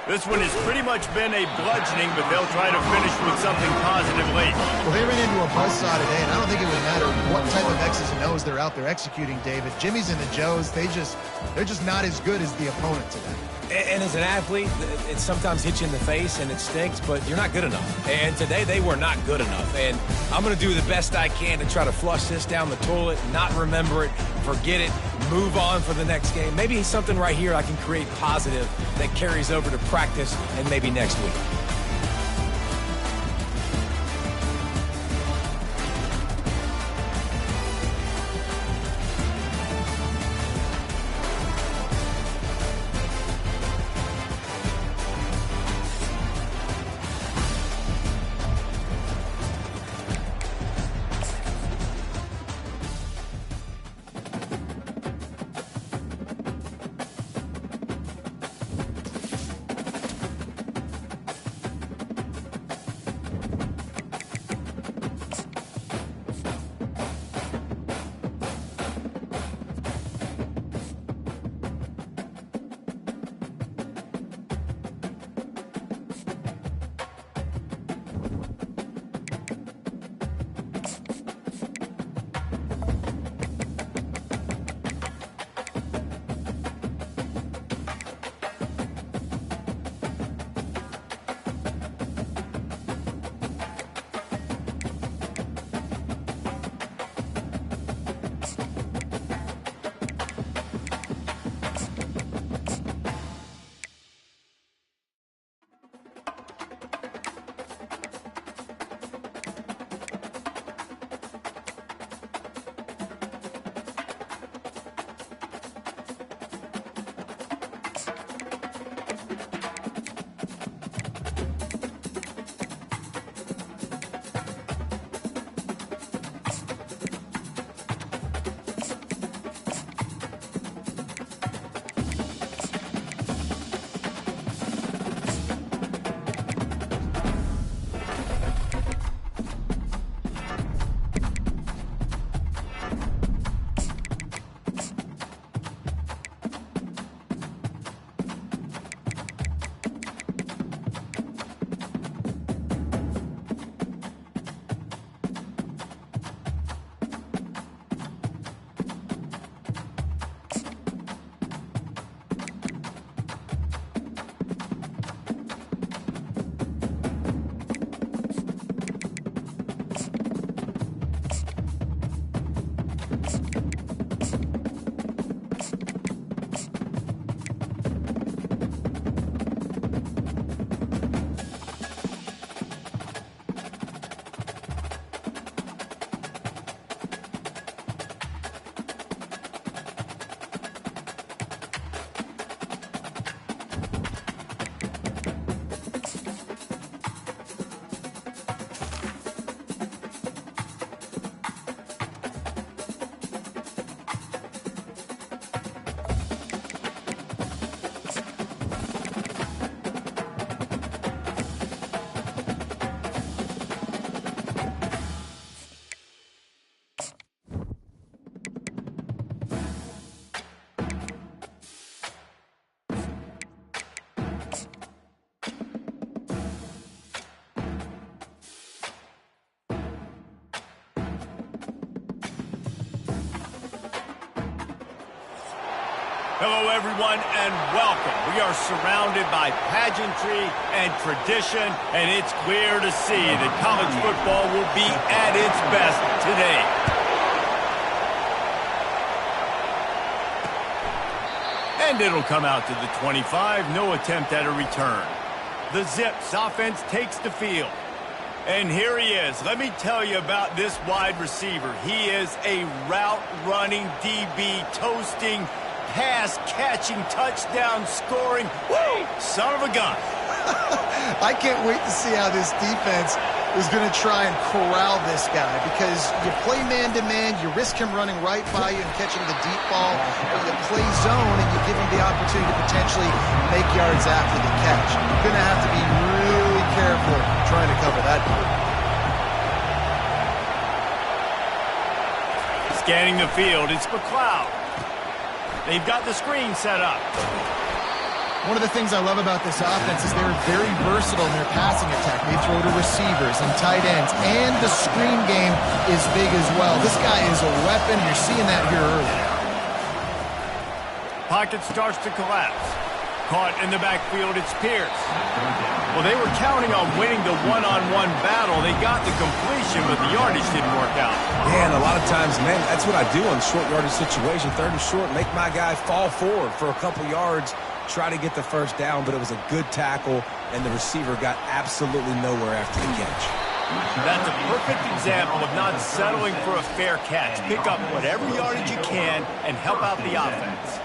This one has pretty much been a bludgeoning, but they'll try to finish with something positive late. Well, they ran into a buzzsaw today, and I don't think it would matter what type of X's and O's they're out there executing, David. Jimmy's and the Joes, they're just not as good as the opponent to them. And as an athlete, it sometimes hits you in the face and it stinks, but you're not good enough. And today they were not good enough. And I'm going to do the best I can to try to flush this down the toilet, not remember it, forget it, move on for the next game. Maybe something right here I can create positive that carries over to practice and maybe next week. Hello, everyone, and welcome. We are surrounded by pageantry and tradition, and it's clear to see that college football will be at its best today. And it'll come out to the 25. No attempt at a return. The Zips offense takes the field. And here he is. Let me tell you about this wide receiver. He is a route-running DB, toasting, pass-catching, touchdown-scoring, woo, son of a gun. I can't wait to see how this defense is going to try and corral this guy, because you play man-to-man, you risk him running right by you and catching the deep ball, or you play zone and you give him the opportunity to potentially make yards after the catch. You're going to have to be really careful trying to cover that dude. Scanning the field, it's McLeod. They've got the screen set up. One of the things I love about this offense is they're very versatile in their passing attack. They throw to receivers and tight ends, and the screen game is big as well. This guy is a weapon. You're seeing that here early. Pocket starts to collapse. Caught in the backfield, it's Pierce. Well, they were counting on winning the one-on-one battle. They got the completion, but the yardage didn't work out. Yeah, and a lot of times, man, that's what I do on short yardage situation. 3rd and short, make my guy fall forward for a couple yards, try to get the first down, but it was a good tackle, and the receiver got absolutely nowhere after the catch. That's a perfect example of not settling for a fair catch. Pick up whatever yardage you can and help out the offense.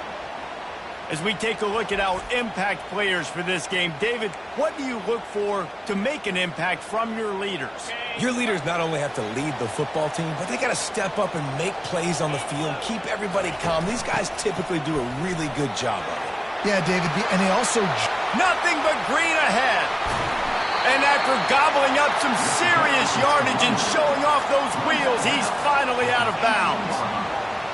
As we take a look at our impact players for this game, David, what do you look for to make an impact from your leaders? Your leaders not only have to lead the football team, but they got to step up and make plays on the field, keep everybody calm. These guys typically do a really good job of it. Yeah, David, and they also... Nothing but green ahead. And after gobbling up some serious yardage and showing off those wheels, he's finally out of bounds.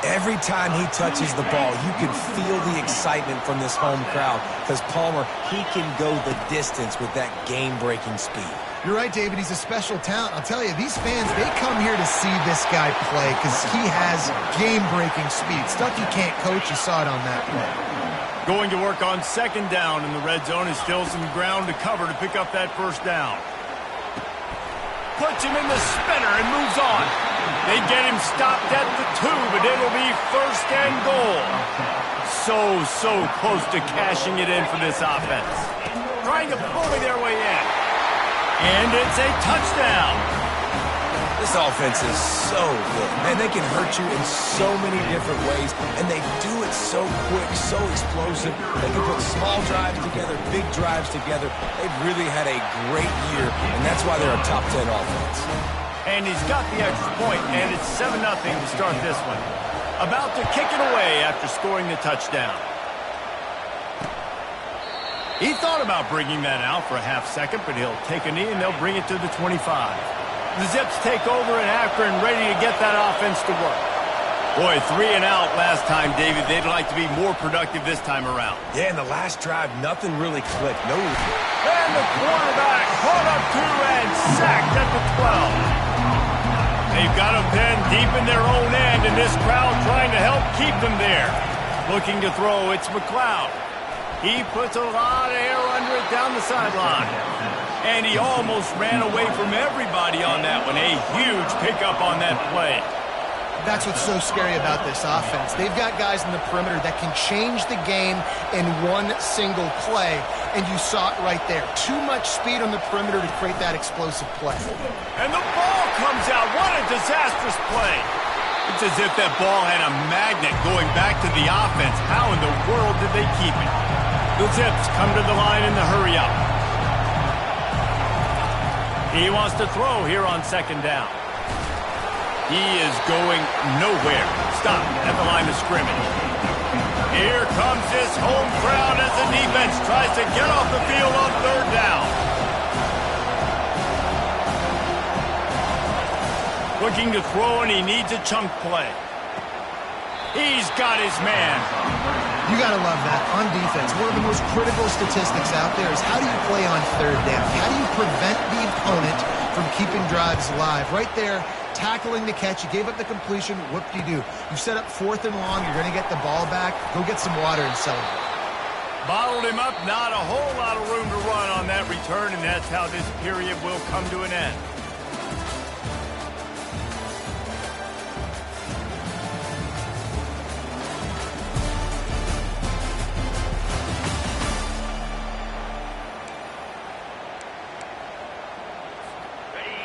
Every time he touches the ball, you can feel the excitement from this home crowd, because Palmer, he can go the distance with that game-breaking speed. You're right, David. He's a special talent. I'll tell you, these fans, they come here to see this guy play because he has game-breaking speed. Stuff you can't coach. You saw it on that play. Going to work on 2nd down in the red zone. Is still some ground to cover to pick up that 1st down. Puts him in the spinner and moves on. They get him stopped at the 2, but it'll be 1st and goal. So close to cashing it in for this offense. Trying to bully their way in. And it's a touchdown. This offense is so good. Man, they can hurt you in so many different ways, and they do it so quick, so explosive. They can put small drives together, big drives together. They've really had a great year, and that's why they're a top 10 offense. And he's got the extra point, and it's 7-0 to start this one. About to kick it away after scoring the touchdown. He thought about bringing that out for a half second, but he'll take a knee and they'll bring it to the 25. The Zips take over and after and ready to get that offense to work. Boy, 3 and out last time, David. They'd like to be more productive this time around. Yeah, in the last drive, nothing really clicked. No. And the quarterback caught up to and sacked at the 12. They've got a pen deep in their own end, and this crowd trying to help keep them there. Looking to throw, it's McLeod. He puts a lot of air under it down the sideline. And he almost ran away from everybody on that one. A huge pickup on that play. That's what's so scary about this offense. They've got guys in the perimeter that can change the game in one single play, and you saw it right there. Too much speed on the perimeter to create that explosive play. And the ball comes out. What a disastrous play. It's as if that ball had a magnet going back to the offense. How in the world did they keep it? The Zips come to the line in the hurry up. He wants to throw here on 2nd down. He is going nowhere. Stop at the line of scrimmage. Here comes this home crowd as the defense tries to get off the field on 3rd down. Looking to throw, and he needs a chunk play. He's got his man. You got to love that. On defense, one of the most critical statistics out there is how do you play on 3rd down? How do you prevent the opponent from keeping drives alive? Right there, tackling the catch. You gave up the completion. Whoop-de-doo. You set up 4th and long. You're going to get the ball back. Go get some water and celebrate. Bottled him up. Not a whole lot of room to run on that return, and that's how this period will come to an end.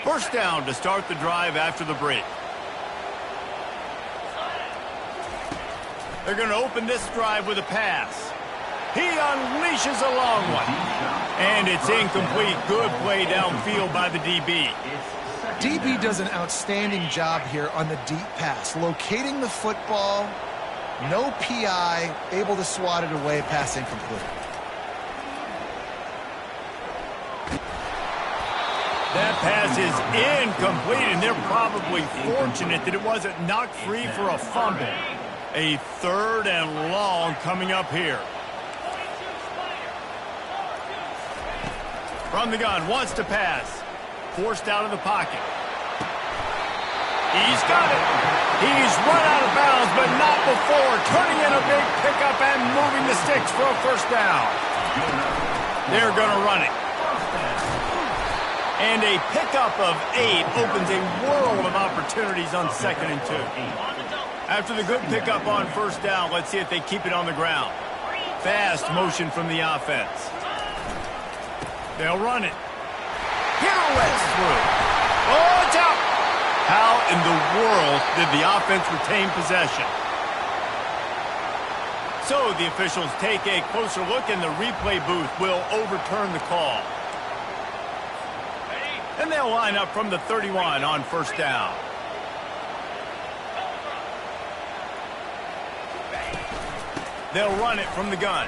First down to start the drive after the break. They're going to open this drive with a pass. He unleashes a long one. And it's incomplete. Good play downfield by the DB. DB does an outstanding job here on the deep pass. Locating the football, no PI, able to swat it away, pass incomplete. That pass is incomplete, and they're probably fortunate that it wasn't knocked free for a fumble. A 3rd and long coming up here. From the gun, wants to pass. Forced out of the pocket. He's got it. He's run out of bounds, but not before. Turning in a big pickup and moving the sticks for a first down. They're going to run it. And a pickup of 8 opens a world of opportunities on 2nd and 2. After the good pickup on first down, let's see if they keep it on the ground. Fast motion from the offense. They'll run it. Pirouettes through. Oh, it's out. How in the world did the offense retain possession? So the officials take a closer look, and the replay booth will overturn the call. And they'll line up from the 31 on first down. They'll run it from the gun.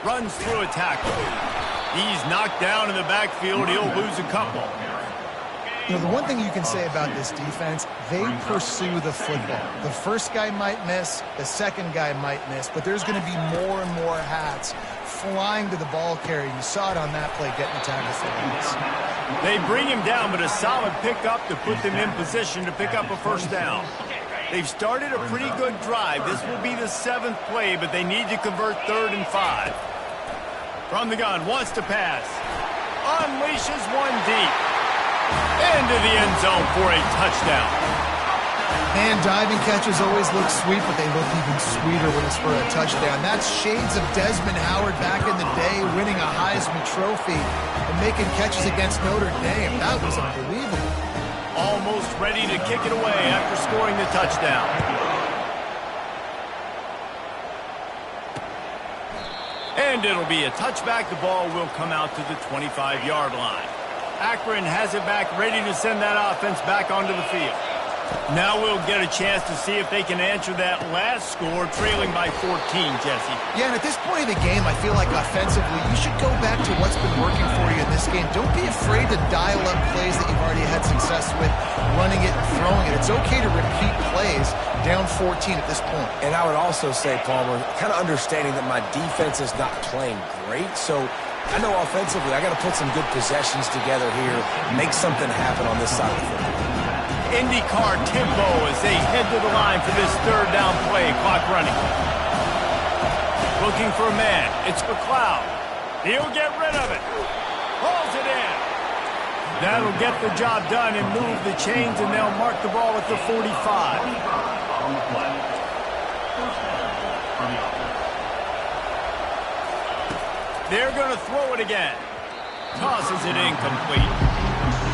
Runs through a tackle. He's knocked down in the backfield. He'll lose a couple. You know, the one thing you can say about this defense, they pursue the football. The first guy might miss, the second guy might miss, but there's going to be more and more hats flying to the ball carrier. You saw it on that play, getting the tackle for loss. They bring him down, but a solid pickup to put them in position to pick up a first down. They've started a pretty good drive. This will be the 7th play, but they need to convert 3rd and 5. From the gun, wants to pass. Unleashes one deep. Into the end zone for a touchdown. Man, diving catches always look sweet, but they look even sweeter when it's for a touchdown. That's shades of Desmond Howard back in the day, winning a Heisman Trophy and making catches against Notre Dame. That was unbelievable. Almost ready to kick it away after scoring the touchdown. And it'll be a touchback. The ball will come out to the 25-yard line. Akron has it back, ready to send that offense back onto the field. Now we'll get a chance to see if they can answer that last score, trailing by 14, Jesse. Yeah, and at this point in the game, I feel like offensively, you should go back to what's been working for you in this game. Don't be afraid to dial up plays that you've already had success with, running it and throwing it. It's okay to repeat plays down 14 at this point. And I would also say, Palmer, kind of understanding that my defense is not playing great, so I know offensively I got to put some good possessions together here, make something happen on this side of the football. IndyCar tempo as they head to the line for this 3rd down play. Clock running. Looking for a man. It's McLeod. He'll get rid of it. Hauls it in. That'll get the job done and move the chains, and they'll mark the ball at the 45. On the play. First down for the offense. They're going to throw it again. Tosses it incomplete.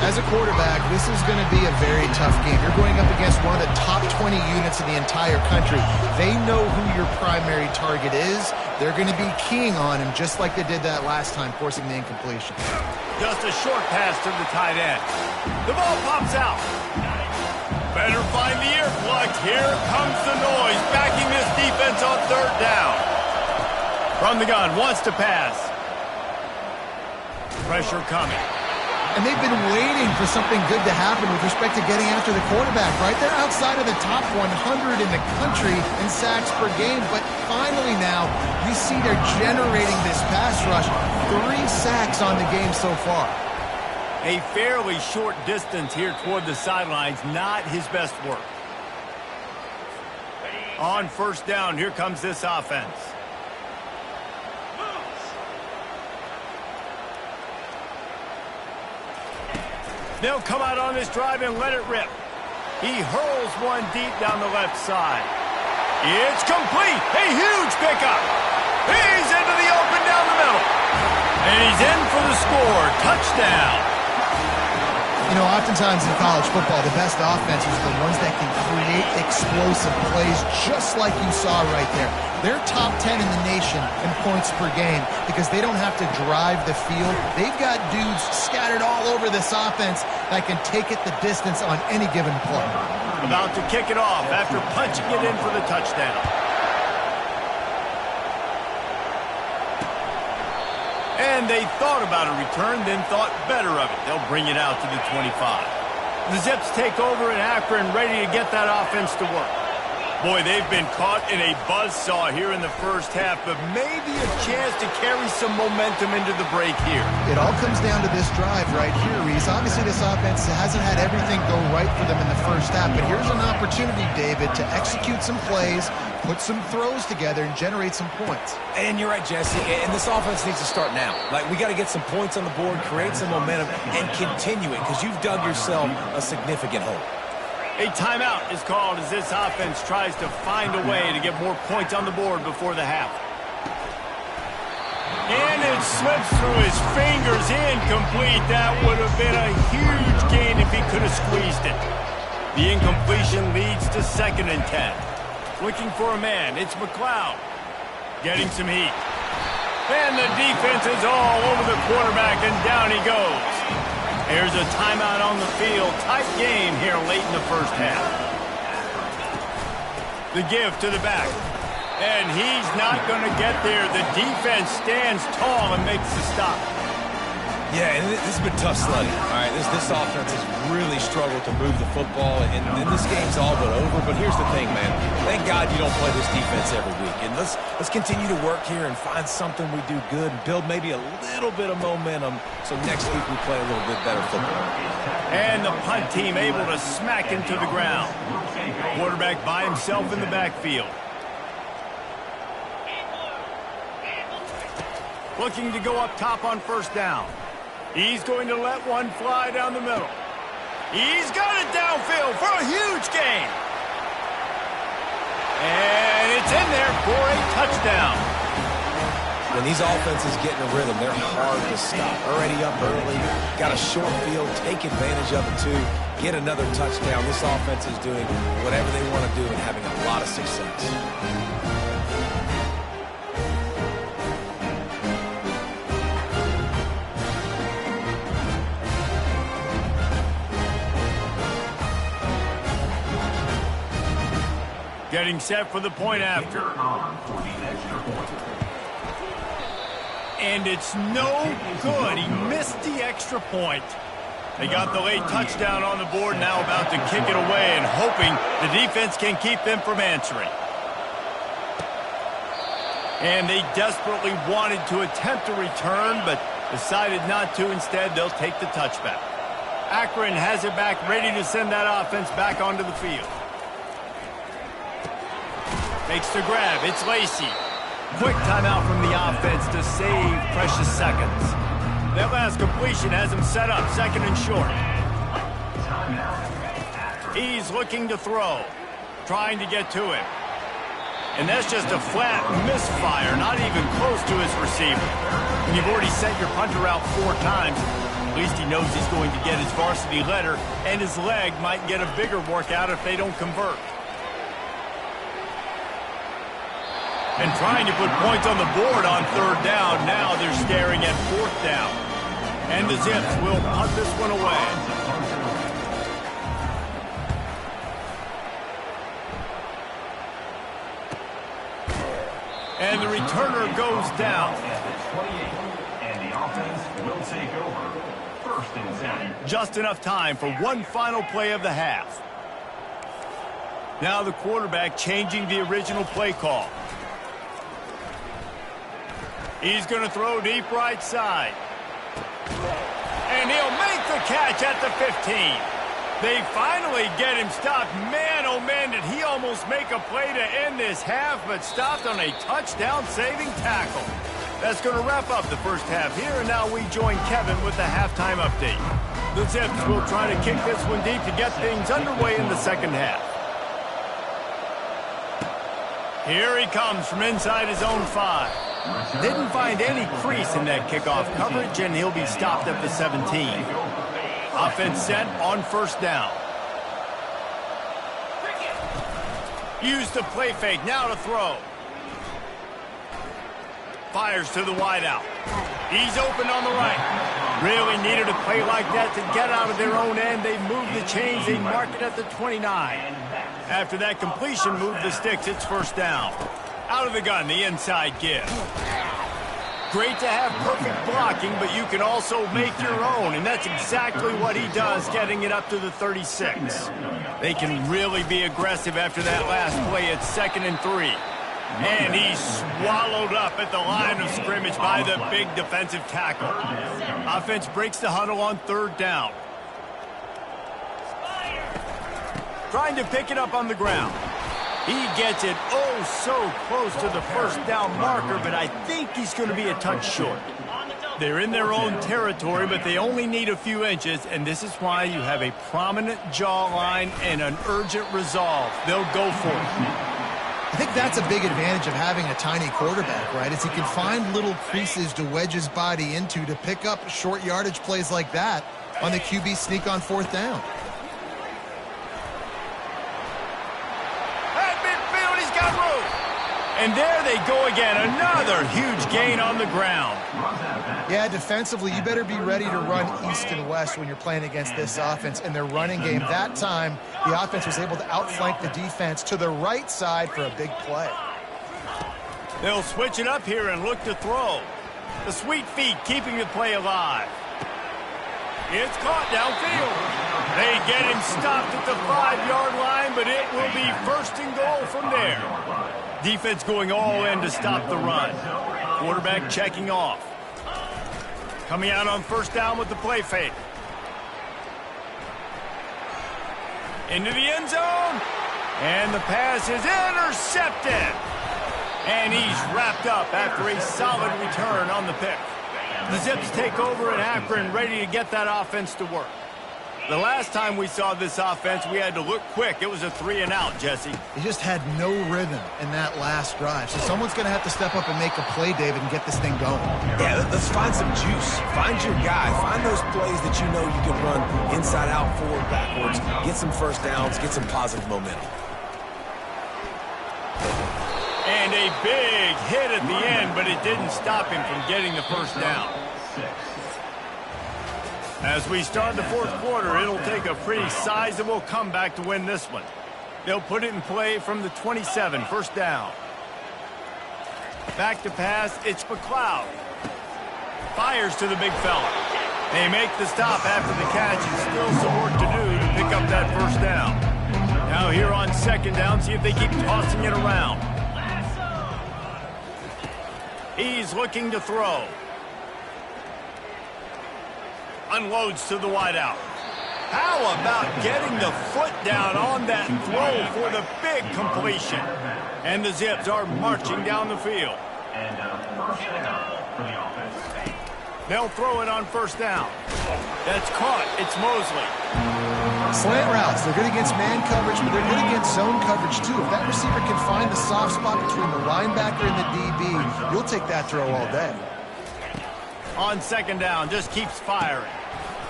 As a quarterback, this is going to be a very tough game. You're going up against one of the top 20 units in the entire country. They know who your primary target is. They're going to be keying on him just like they did that last time, forcing the incompletion. Just a short pass to the tight end. The ball pops out. Better find the earplugs. Here comes the noise, backing this defense on 3rd down. From the gun, wants to pass. Pressure coming. And they've been waiting for something good to happen with respect to getting after the quarterback, right? They're outside of the top 100 in the country in sacks per game, but finally now you see they're generating this pass rush. 3 sacks on the game so far. A fairly short distance here toward the sidelines, not his best work. On first down, here comes this offense. They'll come out on this drive and let it rip. He hurls one deep down the left side. It's complete. A huge pickup. He's into the open down the middle. And he's in for the score. Touchdown. You know, oftentimes in college football, the best offenses are the ones that can create explosive plays just like you saw right there. They're top 10 in the nation in points per game because they don't have to drive the field. They've got dudes scattered all over this offense that can take it the distance on any given play. About to kick it off after punching it in for the touchdown. And they thought about a return, then thought better of it. They'll bring it out to the 25. The Zips take over in Akron, ready to get that offense to work. Boy, they've been caught in a buzzsaw here in the first half, but maybe a chance to carry some momentum into the break here. It all comes down to this drive right here, Reese. Obviously, this offense hasn't had everything go right for them in the first half, but here's an opportunity, David, to execute some plays, put some throws together, and generate some points. And you're right, Jesse, and this offense needs to start now. Like, we got to get some points on the board, create some momentum, and continue it, because you've dug yourself a significant hole. A timeout is called as this offense tries to find a way to get more points on the board before the half. And it slips through his fingers, incomplete. That would have been a huge gain if he could have squeezed it. The incompletion leads to 2nd and 10. Looking for a man, it's McLeod. Getting some heat. And the defense is all over the quarterback, and down he goes. There's a timeout on the field. Tight game here late in the first half. The give to the back. And he's not going to get there. The defense stands tall and makes the stop. Yeah, and this has been tough sledding. All right, this offense has really struggled to move the football, and this game's all but over. But here's the thing, man. Thank God you don't play this defense every week. And let's continue to work here and find something we do good and build maybe a little bit of momentum so next week we play a little bit better football. And the punt team able to smack him to the ground. Quarterback by himself in the backfield. Looking to go up top on first down. He's going to let one fly down the middle. He's got it downfield for a huge gain. And it's in there for a touchdown. When these offenses get in a rhythm, they're hard to stop. Already up early, got a short field, take advantage of it too, get another touchdown. This offense is doing whatever they want to do and having a lot of success. Getting set for the point after. And it's no good. He missed the extra point. They got the late touchdown on the board, now about to kick it away and hoping the defense can keep them from answering. And they desperately wanted to attempt a return, but decided not to. Instead, they'll take the touchback. Akron has it back, ready to send that offense back onto the field. Makes the grab. It's Lacey. Quick timeout from the offense to save precious seconds. That last completion has him set up 2nd and short. He's looking to throw. Trying to get to him. And that's just a flat misfire, not even close to his receiver. When you've already sent your punter out 4 times, at least he knows he's going to get his varsity letter, and his leg might get a bigger workout if they don't convert. And trying to put points on the board on 3rd down. Now they're staring at 4th down. And the Zips will punt this one away. And the returner goes down. And the offense will take over. 1st and 10. Just enough time for one final play of the half. Now the quarterback changing the original play call. He's going to throw deep right side. And he'll make the catch at the 15. They finally get him stopped. Man, oh man, did he almost make a play to end this half, but stopped on a touchdown-saving tackle. That's going to wrap up the first half here, and now we join Kevin with the halftime update. The Zips will try to kick this one deep to get things underway in the second half. Here he comes from inside his own 5. Didn't find any crease in that kickoff coverage, and he'll be stopped at the 17. Offense set on first down. Use the play fake, now to throw. Fires to the wideout. He's open on the right. Really needed a play like that to get out of their own end. They move the chains. They mark it at the 29. After that completion, move the sticks. It's first down. Out of the gun, the inside give. Great to have perfect blocking, but you can also make your own, and that's exactly what he does, getting it up to the 36. They can really be aggressive after that last play. It's 2nd and 3. And he's swallowed up at the line of scrimmage by the big defensive tackle. Offense breaks the huddle on 3rd down. Trying to pick it up on the ground. He gets it oh so close to the first down marker, but I think he's going to be a touch short. They're in their own territory, but they only need a few inches, and this is why you have a prominent jawline and an urgent resolve. They'll go for it. I think that's a big advantage of having a tiny quarterback, right? Is he can find little creases to wedge his body into to pick up short yardage plays like that on the QB sneak on 4th down. And there they go again. Another huge gain on the ground. Yeah, defensively, you better be ready to run east and west when you're playing against this offense. In their running game, that time, the offense was able to outflank the defense to the right side for a big play. They'll switch it up here and look to throw. The sweet feet keeping the play alive. It's caught downfield. They get him stopped at the 5-yard line, but it will be 1st and goal from there. Defense going all in to stop the run. Quarterback checking off. Coming out on 1st down with the play fake. Into the end zone. And the pass is intercepted. And he's wrapped up after a solid return on the pick. The Zips take over in Akron, ready to get that offense to work. The last time we saw this offense, we had to look quick. It was a 3-and-out, Jesse. He just had no rhythm in that last drive. So someone's going to have to step up and make a play, David, and get this thing going. Yeah, let's find some juice. Find your guy. Find those plays that you know you can run inside out, forward, backwards. Get some first downs. Get some positive momentum. And a big hit at the end, but it didn't stop him from getting the first down. As we start the 4th quarter, it'll take a pretty sizable comeback to win this one. They'll put it in play from the 27, 1st down. Back to pass, it's McLeod. Fires to the big fella. They make the stop after the catch, and still some work to do to pick up that 1st down. Now here on 2nd down, see if they keep tossing it around. He's looking to throw. Unloads to the wideout. How about getting the foot down on that throw for the big completion? And the Zips are marching down the field. And 1st down for the offense. They'll throw it on 1st down. That's caught. It's Mosley. Slant routes. They're good against man coverage, but they're good against zone coverage, too. If that receiver can find the soft spot between the linebacker and the DB, you'll take that throw all day. On 2nd down, just keeps firing.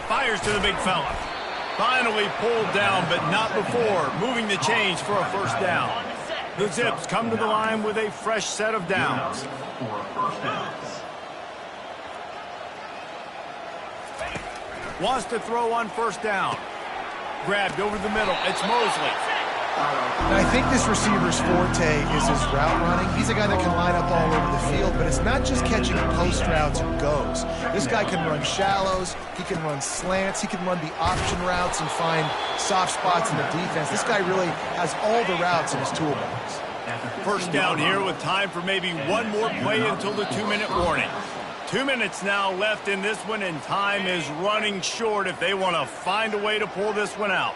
Fires to the big fella. Finally pulled down, but not before moving the chains for a 1st down. The Zips come to the line with a fresh set of downs. Wants to throw on 1st down. Grabbed over the middle. It's Mosley. And I think this receiver's forte is his route running. He's a guy that can line up all over the field, but it's not just catching post routes and goes. This guy can run shallows, he can run slants, he can run the option routes and find soft spots in the defense. This guy really has all the routes in his toolbox. 1st down here with time for maybe one more play until the 2-minute warning. 2 minutes now left in this one, and time is running short if they want to find a way to pull this one out.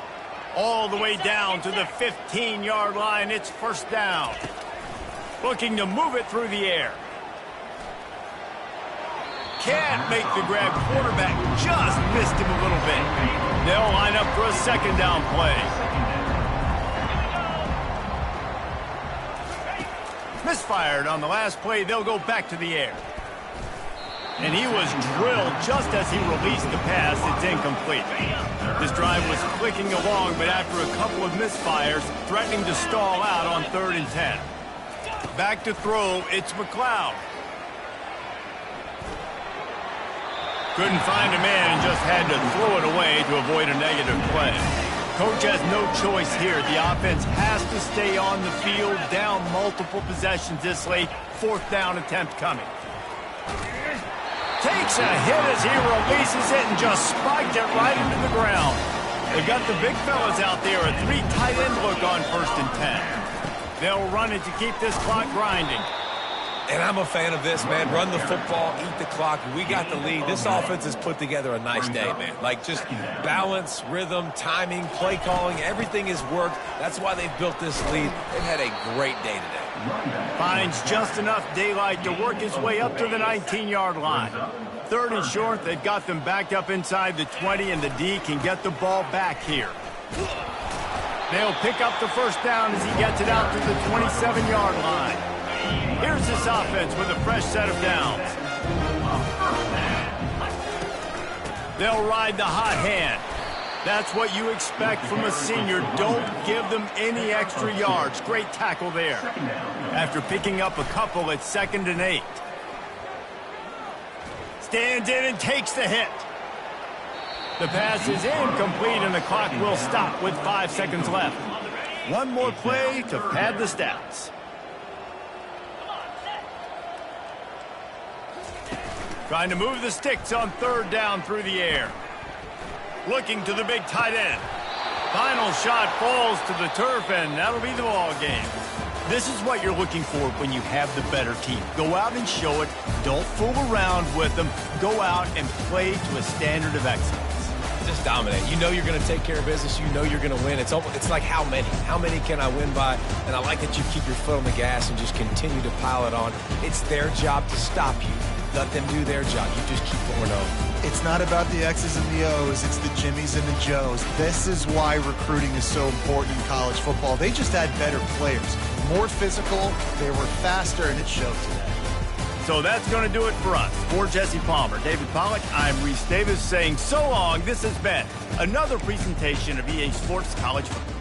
All the way down to the 15-yard line. It's first down. Looking to move it through the air. Can't make the grab. Quarterback just missed him a little bit. They'll line up for a second down play. Misfired on the last play. They'll go back to the air. And he was drilled just as he released the pass. It's incomplete. This drive was clicking along, but after a couple of misfires, threatening to stall out on 3rd and 10. Back to throw, it's McLeod. Couldn't find a man and just had to throw it away to avoid a negative play. Coach has no choice here. The offense has to stay on the field, down multiple possessions this late. 4th down attempt coming. Takes a hit as he releases it and just spiked it right into the ground. They've got the big fellas out there, a 3 tight end look on 1st and 10. They'll run it to keep this clock grinding. And I'm a fan of this, man. Run the football, eat the clock. We got the lead. This offense has put together a nice day, man. Like, just balance, rhythm, timing, play calling, everything has worked. That's why they've built this lead. They've had a great day today. Finds just enough daylight to work his way up to the 19-yard line. 3rd and short, they've got them backed up inside the 20, and the D can get the ball back here. They'll pick up the first down as he gets it out to the 27-yard line. Here's this offense with a fresh set of downs. They'll ride the hot hand. That's what you expect from a senior. Don't give them any extra yards. Great tackle there. After picking up a couple, it's 2nd and 8. Stands in and takes the hit. The pass is incomplete, and the clock will stop with 5 seconds left. One more play to pad the stats. Trying to move the sticks on 3rd down through the air. Looking to the big tight end. Final shot falls to the turf, and that'll be the ball game. This is what you're looking for when you have the better team. Go out and show it. Don't fool around with them. Go out and play to a standard of excellence. Just dominate. You know you're going to take care of business. You know you're going to win. It's like how many? How many can I win by? And I like that you keep your foot on the gas and just continue to pile it on. It's their job to stop you. Let them do their job. You just keep going on. It's not about the X's and the O's. It's the Jimmies and the Joes. This is why recruiting is so important in college football. They just had better players. More physical, they were faster, and it showed today. So that's going to do it for us. For Jesse Palmer, David Pollack, I'm Reese Davis saying so long. This has been another presentation of EA Sports College Football.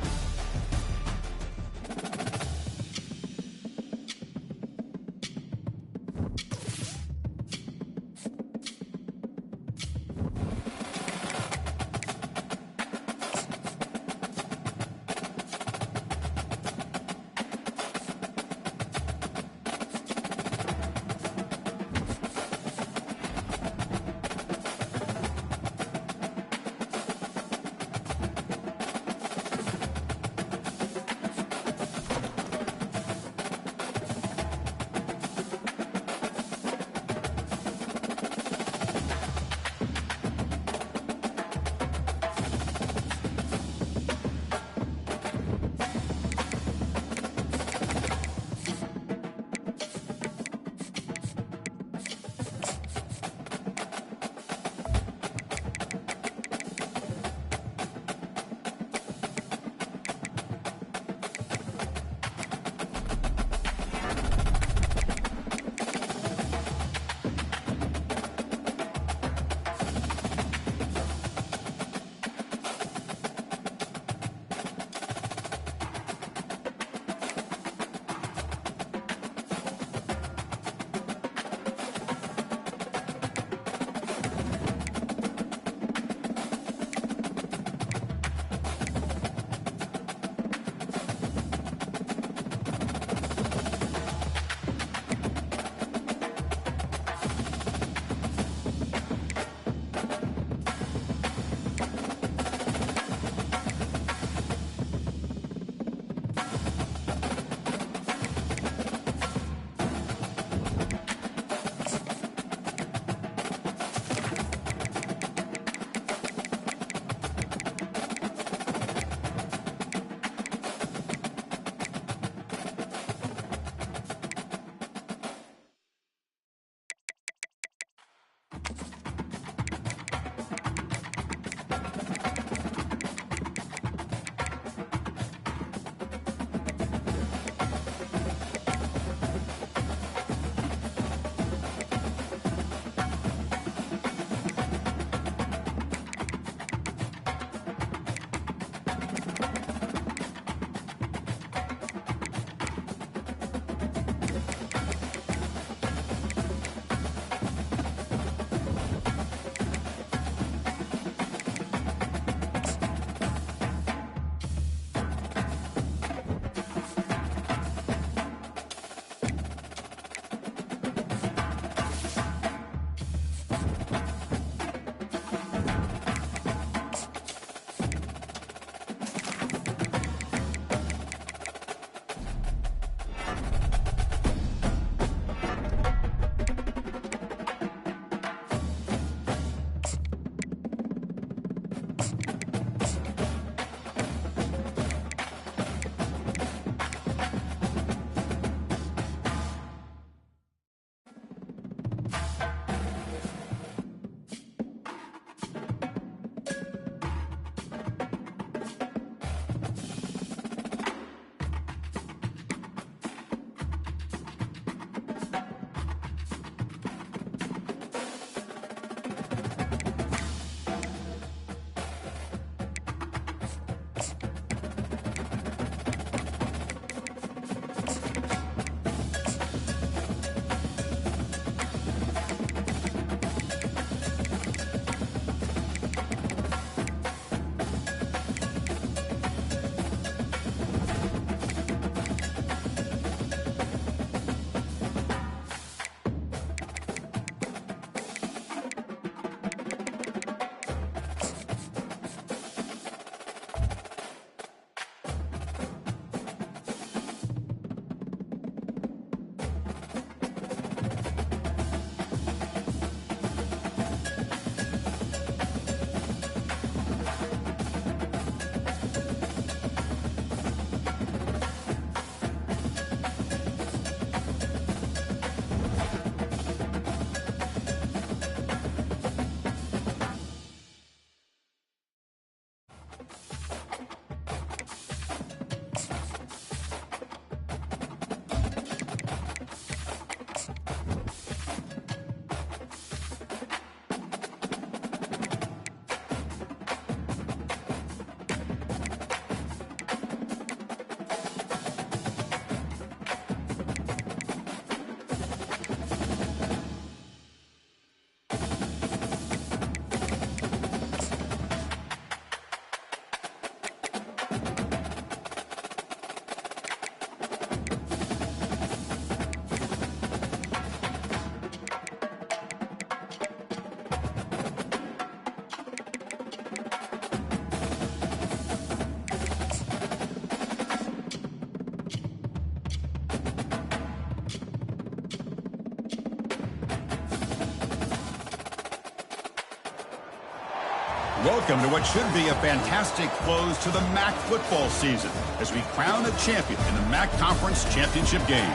Welcome to what should be a fantastic close to the MAC football season as we crown a champion in the MAC Conference Championship game.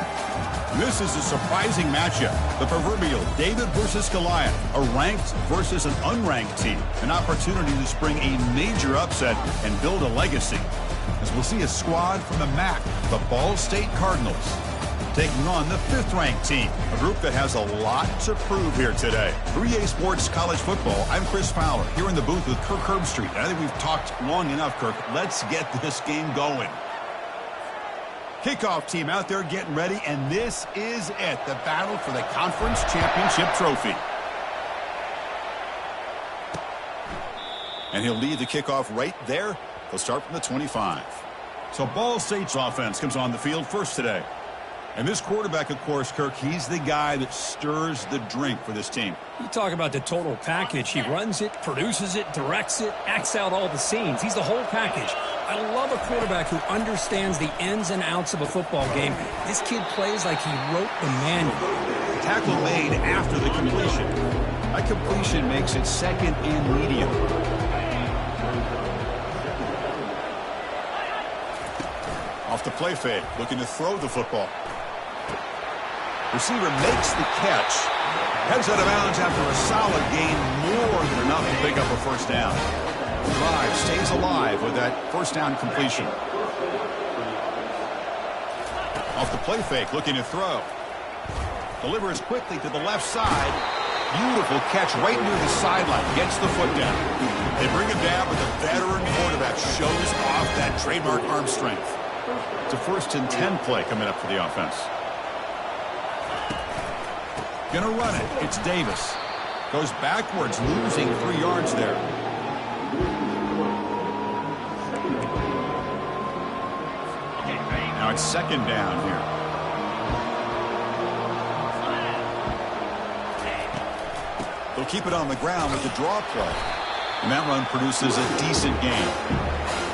This is a surprising matchup, the proverbial David versus Goliath, a ranked versus an unranked team, an opportunity to spring a major upset and build a legacy. As we'll see a squad from the MAC, the Ball State Cardinals, taking on the 5th-ranked team, a group that has a lot to prove here today. 3A Sports College Football, I'm Chris Fowler, here in the booth with Kirk Herbstreit. I think we've talked long enough, Kirk. Let's get this game going. Kickoff team out there getting ready, and this is it, the battle for the Conference Championship trophy. And he'll lead the kickoff right there. He'll start from the 25. So Ball State's offense comes on the field first today. And this quarterback, of course, Kirk, he's the guy that stirs the drink for this team. You talk about the total package. He runs it, produces it, directs it, acts out all the scenes. He's the whole package. I love a quarterback who understands the ins and outs of a football game. This kid plays like he wrote the manual. Tackle made after the completion. That completion makes it second and medium. Off the play fake, looking to throw the football. Receiver makes the catch. Heads out of bounds after a solid gain, more than enough to pick up a first down. The drive stays alive with that first down completion. Off the play fake, looking to throw. Delivers quickly to the left side. Beautiful catch right near the sideline. Gets the foot down. They bring him down, but the veteran quarterback shows off that trademark arm strength. It's a 1st and 10 play coming up for the offense. Gonna run it. It's Davis. Goes backwards, losing 3 yards there. Now it's 2nd down here. They'll keep it on the ground with the draw play. And that run produces a decent gain.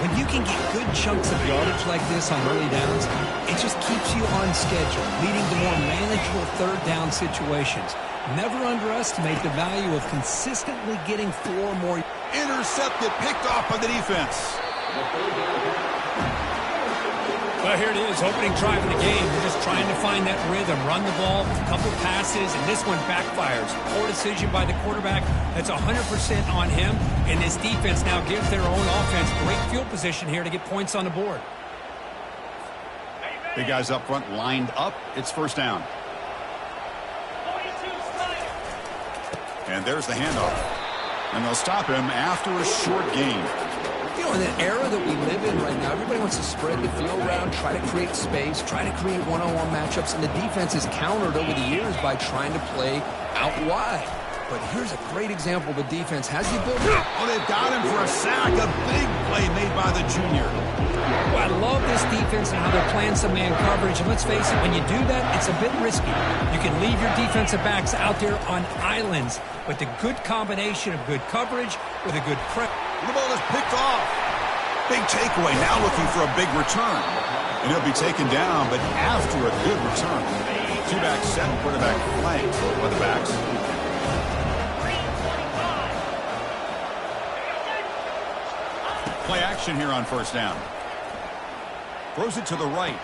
When you can get good chunks of yardage like this on early downs, it just keeps you on schedule, leading to more manageable 3rd down situations. Never underestimate the value of consistently getting 4 more. Intercepted, picked off by the defense. Well, here it is, opening drive of the game. They're just trying to find that rhythm, run the ball, a couple passes, and this one backfires. Poor decision by the quarterback. That's 100% on him, and this defense now gives their own offense great field position here to get points on the board. Big guys up front lined up. It's first down. And there's the handoff. And they'll stop him after a short gain. You know, in the era that we live in right now, everybody wants to spread the field around, try to create space, try to create one-on-one matchups, and the defense is countered over the years by trying to play out wide. But here's a great example. The defense has the ability. Oh, they've got him for a sack. A big play made by the junior. Well, I love this defense and how they're playing some man coverage. And let's face it, when you do that, it's a bit risky. You can leave your defensive backs out there on islands. But the good combination of good coverage with a good prep. The ball is picked off. Big takeaway. Now looking for a big return. And he'll be taken down, but after a good return. 2-back set, quarterback flanked by the backs. Play action here on first down. Throws it to the right.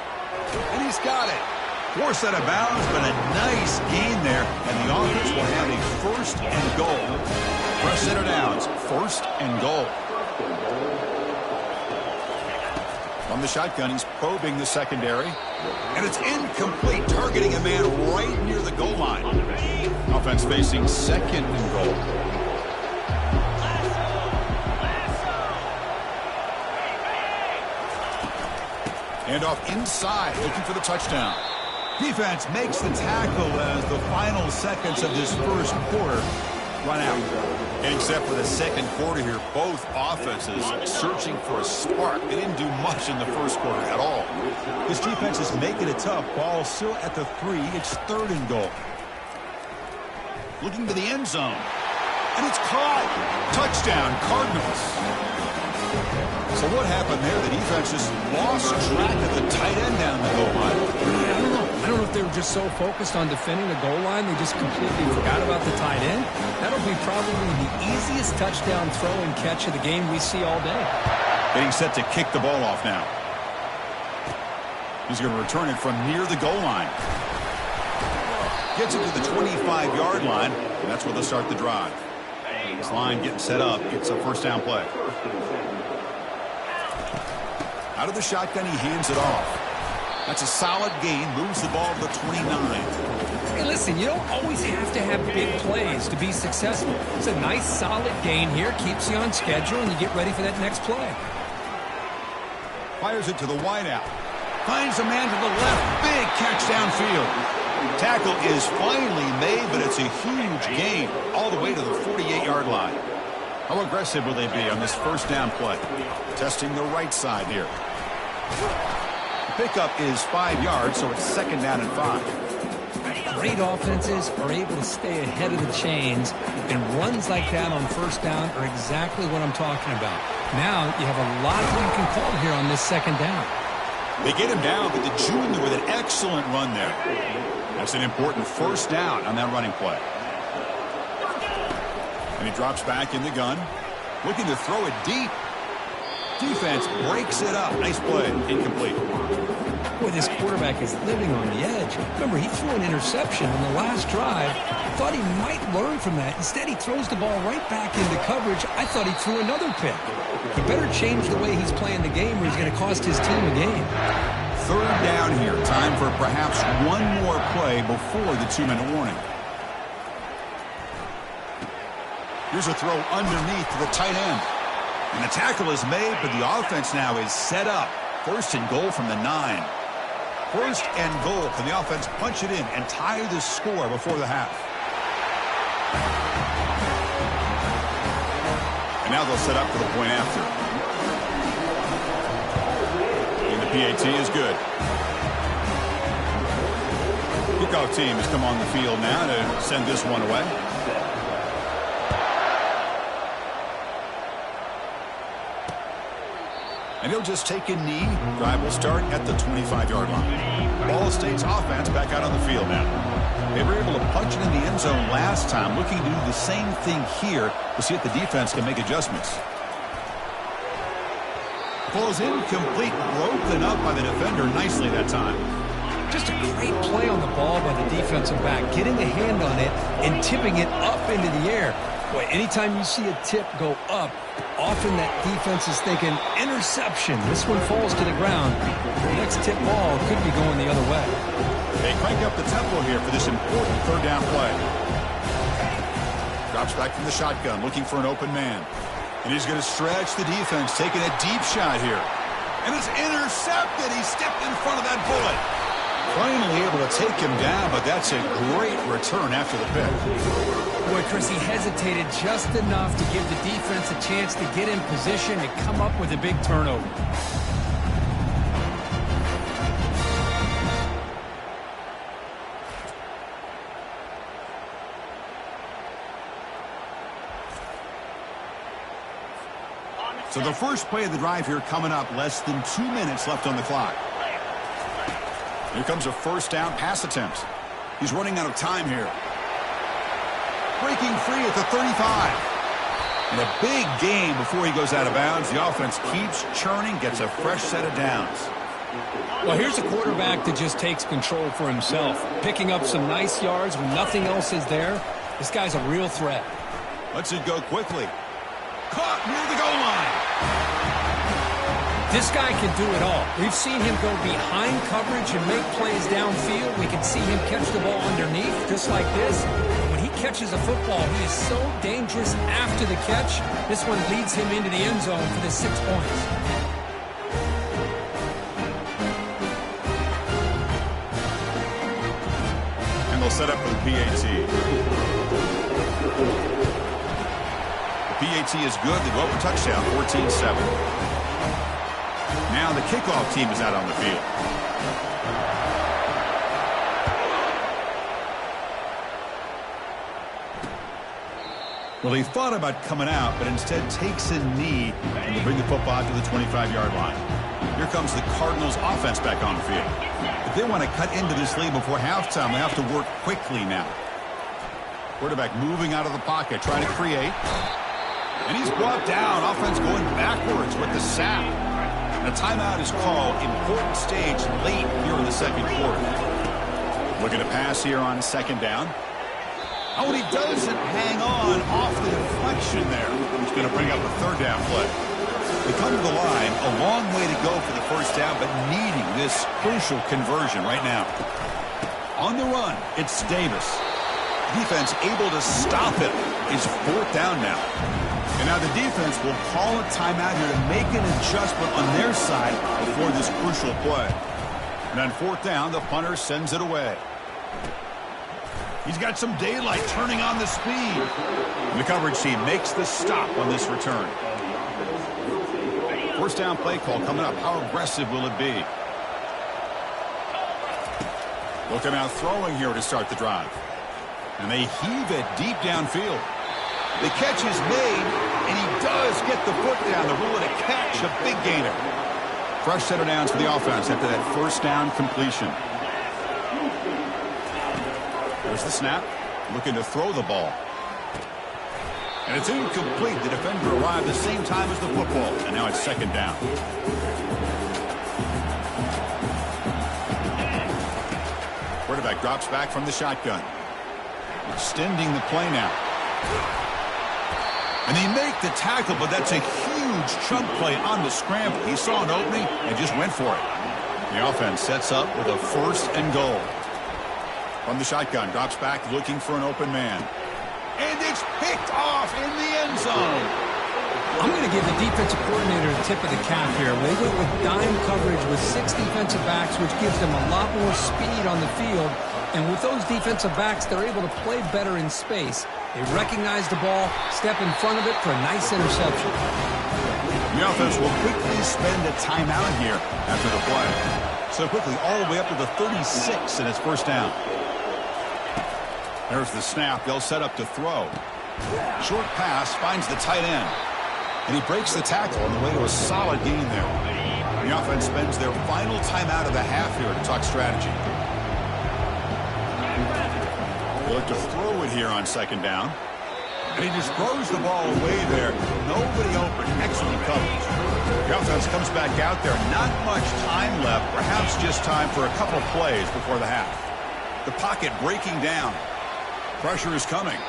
And he's got it. Forced out of bounds, but a nice gain there. And the offense will have a 1st and goal. Fresh set of downs. 1st and goal. On the shotgun, he's probing the secondary. And it's incomplete, targeting a man right near the goal line. Offense facing 2nd and goal. And off inside, looking for the touchdown. Defense makes the tackle as the final seconds of this first quarter run out. And except for the second quarter here, both offenses searching for a spark. They didn't do much in the first quarter at all. This defense is making it tough. Ball still at the 3. It's 3rd and goal. Looking to the end zone. And it's caught. Touchdown, Cardinals. So what happened there? The defense just lost track of the tight end down the goal line. I don't know if they were just so focused on defending the goal line, they just completely forgot about the tight end. That'll be probably the easiest touchdown throw and catch of the game we see all day. Getting set to kick the ball off now. He's going to return it from near the goal line. Gets it to the 25-yard line, and that's where they'll start the drive. This line getting set up. It's a first down play. Out of the shotgun, he hands it off. That's a solid gain. Moves the ball to the 29. Hey, listen, you don't always have to have big plays to be successful. It's a nice, solid gain here. Keeps you on schedule, and you get ready for that next play. Fires it to the wideout. Finds a man to the left. Big catch downfield. Tackle is finally made, but it's a huge gain all the way to the 48-yard line. How aggressive will they be on this first down play? Testing the right side here. Pickup is 5 yards, so it's 2nd down and 5. Great offenses are able to stay ahead of the chains, and runs like that on first down are exactly what I'm talking about. Now you have a lot that you can call here on this 2nd down. They get him down, but the junior with an excellent run there. That's an important first down on that running play. And he drops back in the gun, looking to throw it deep. Defense breaks it up. Nice play. Incomplete. Boy, this quarterback is living on the edge. Remember, he threw an interception on the last drive. Thought he might learn from that. Instead, he throws the ball right back into coverage. I thought he threw another pick. He better change the way he's playing the game or he's going to cost his team a game. Third down here. Time for perhaps one more play before the 2-minute warning. Here's a throw underneath to the tight end. And the tackle is made, but the offense now is set up. First and goal from the 9. First and goal. Can the offense punch it in and tie the score before the half? And now they'll set up for the point after. And the PAT is good. Kickoff team has come on the field now to send this one away. And he'll just take a knee. Drive will start at the 25-yard line. Ball State's offense back out on the field now. They were able to punch it in the end zone last time, looking to do the same thing here to see if the defense can make adjustments. Ball is incomplete, broken up by the defender nicely that time. Just a great play on the ball by the defensive back, getting a hand on it and tipping it up into the air. Boy, anytime you see a tip go up, often that defense is thinking interception. This one falls to the ground. The next tip ball could be going the other way. They crank up the tempo here for this important third down play. Drops back from the shotgun, looking for an open man. And he's going to stretch the defense, taking a deep shot here. And it's intercepted. He stepped in front of that bullet. Finally able to take him down, but that's a great return after the pick. Boy, Chris, he hesitated just enough to give the defense a chance to get in position and come up with a big turnover. So the first play of the drive here coming up, less than 2 minutes left on the clock. Here comes a first down pass attempt. He's running out of time here. Breaking free at the 35. And a big gain before he goes out of bounds. The offense keeps churning, gets a fresh set of downs. Well, here's a quarterback that just takes control for himself, picking up some nice yards when nothing else is there. This guy's a real threat. Lets it go quickly. Caught near the goal line. This guy can do it all. We've seen him go behind coverage and make plays downfield. We can see him catch the ball underneath, just like this. When he catches a football, he is so dangerous after the catch. This one leads him into the end zone for the 6 points. And they'll set up for the PAT. The PAT is good. They go up a touchdown, 14-7. Now the kickoff team is out on the field. Well, he thought about coming out, but instead takes a knee and to bring the football to the 25-yard line. Here comes the Cardinals offense back on the field. If they want to cut into this lead before halftime, they have to work quickly now. Quarterback moving out of the pocket, trying to create. And he's brought down. Offense going backwards with the sack. And a timeout is called. Important stage late here in the second quarter. Looking to pass here on second down. Oh, and he doesn't hang on off the deflection there. He's going to bring up a third down play. They come to the line. A long way to go for the first down, but needing this crucial conversion right now. On the run, it's Davis. Defense able to stop it. It's fourth down now. And now the defense will call a timeout here to make an adjustment on their side before this crucial play. And on fourth down, the punter sends it away. He's got some daylight turning on the speed. And the coverage team makes the stop on this return. First down play call coming up. How aggressive will it be? Looking out throwing here to start the drive. And they heave it deep downfield. The catch is made, and he does get the foot down. The rule of a catch, a big gainer. Fresh set of downs for the offense after that first down completion. There's the snap, looking to throw the ball. And it's incomplete. The defender arrived the same time as the football, and now it's second down. Quarterback drops back from the shotgun. Extending the play now. And they make the tackle, but that's a huge chunk play on the scramble. He saw an opening and just went for it. The offense sets up with a 1st and goal. From the shotgun, drops back looking for an open man. And it's picked off in the end zone. I'm going to give the defensive coordinator a tip of the cap here. They went with dime coverage with 6 defensive backs, which gives them a lot more speed on the field. And with those defensive backs, they're able to play better in space. They recognize the ball, step in front of it for a nice interception. The offense will quickly spend a timeout here after the play. So quickly all the way up to the 36, and it's 1st down. There's the snap. They'll set up to throw. Short pass finds the tight end. And he breaks the tackle on the way to a solid gain there. The offense spends their final timeout of the half here to talk strategy. They look to throw it here on 2nd down. And he just throws the ball away there. Nobody open. Excellent coverage. The offense comes back out there. Not much time left. Perhaps just time for a couple plays before the half. The pocket breaking down. Pressure is coming.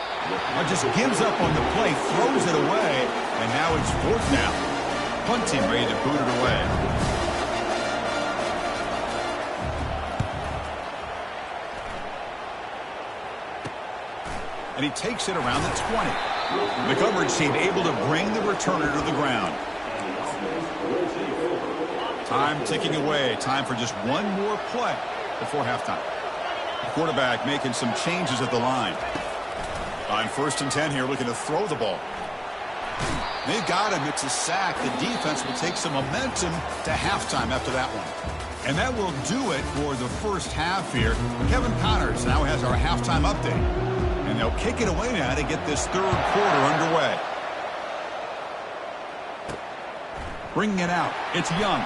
Now just gives up on the play, throws it away, and now it's 4th down. Punting, ready to boot it away. And he takes it around the 20. The coverage team able to bring the returner to the ground. Time ticking away. Time for just one more play before halftime. The quarterback making some changes at the line. On 1st and 10 here, looking to throw the ball. They've got him. It's a sack. The defense will take some momentum to halftime after that one. And that will do it for the 1st half here. Kevin Connors now has our halftime update. And they'll kick it away now to get this 3rd quarter underway. Bringing it out. It's Young.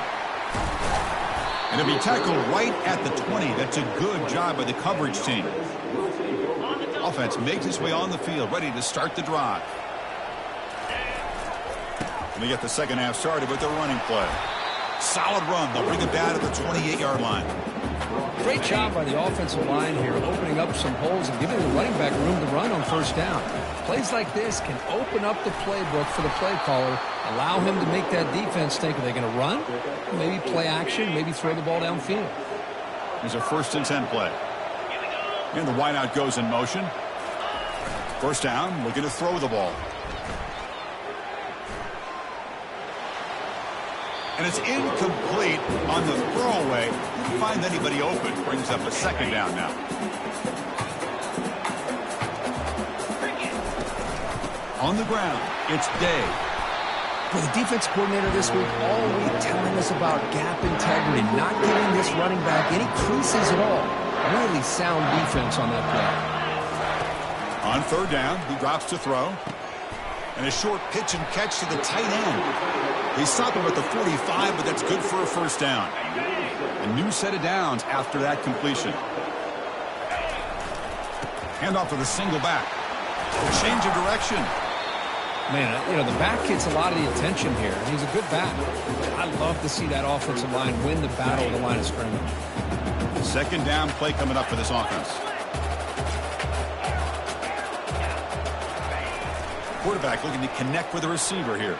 And it'll be tackled right at the 20. That's a good job by the coverage team. Offense makes its way on the field, ready to start the drive. And they get the 2nd half started with their running play. Solid run. They'll bring it down to the 28-yard line. Great job by the offensive line here, opening up some holes and giving the running back room to run on 1st down. Plays like this can open up the playbook for the play caller, allow him to make that defense think, are they going to run? Maybe play action, maybe throw the ball downfield. Here's a 1st and 10 play. And the wideout goes in motion. 1st down, looking to throw the ball. And it's incomplete on the throwaway. Didn't find anybody open. Brings up a 2nd down now. On the ground, it's Day. Well, the defense coordinator this week all week telling us about gap integrity, not giving this running back any creases at all. Really sound defense on that play. On 3rd down, he drops to throw. And a short pitch and catch to the tight end. They stop him at the 45, but that's good for a 1st down. A new set of downs after that completion. Handoff to the single back. Change of direction. Man, you know, the back gets a lot of the attention here. He's a good back. I love to see that offensive line win the battle of the line of scrimmage. 2nd down play coming up for this offense. Quarterback looking to connect with the receiver here.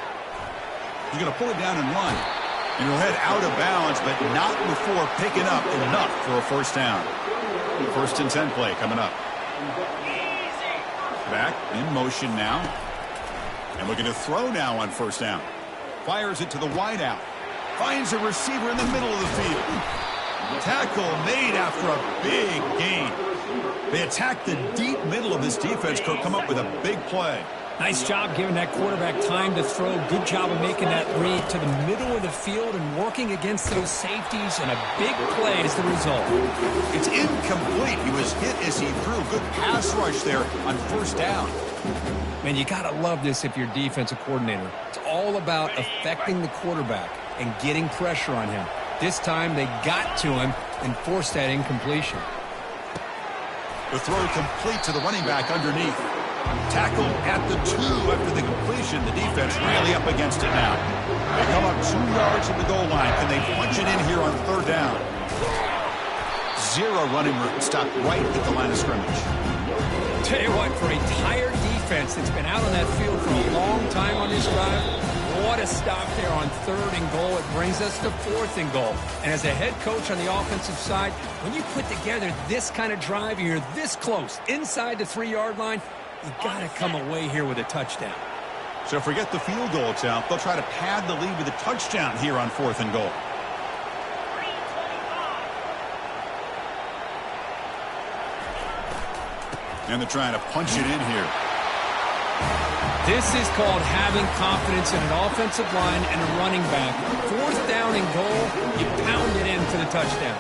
He's going to pull it down and run. And he'll head out of bounds, but not before picking up enough for a 1st down. 1st and 10 play coming up. Back in motion now. And looking to throw now on 1st down. Fires it to the wideout. Finds a receiver in the middle of the field. Tackle made after a big gain. They attack the deep middle of this defense. Could come up with a big play. Nice job giving that quarterback time to throw. Good job of making that read to the middle of the field and working against those safeties, and a big play is the result. It's incomplete. He was hit as he threw. Good pass rush there on 1st down. Man, you got to love this if you're defensive coordinator. It's all about affecting the quarterback and getting pressure on him. This time they got to him and forced that incompletion. The throw complete to the running back underneath. Tackled at the 2 after the completion. The defense really up against it now. They come up 2 yards from the goal line. Can they punch it in here on 3rd down? zero running room. Stopped right at the line of scrimmage. Tell you what, for a tired defense that's been out on that field for a long time on this drive, what a stop there on 3rd and goal. It brings us to 4th and goal. And as a head coach on the offensive side, when you put together this kind of drive, you're this close inside the 3-yard line, you got to come away here with a touchdown. So forget the field goal attempt. They'll try to pad the lead with a touchdown here on 4th and goal. And they're trying to punch it in here. This is called having confidence in an offensive line and a running back. 4th down and goal, you pound it in for the touchdown.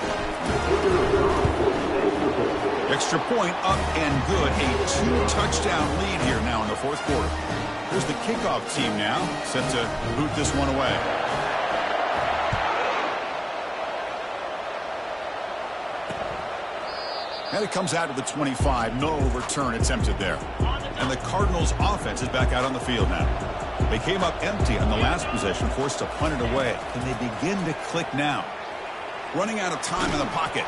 Extra point up and good. A 2-touchdown lead here now in the 4th quarter. Here's the kickoff team now, set to boot this one away. And it comes out to the 25. No return attempted there. And the Cardinals' offense is back out on the field now. They came up empty on the last possession, forced to punt it away. And they begin to click now. Running out of time in the pocket.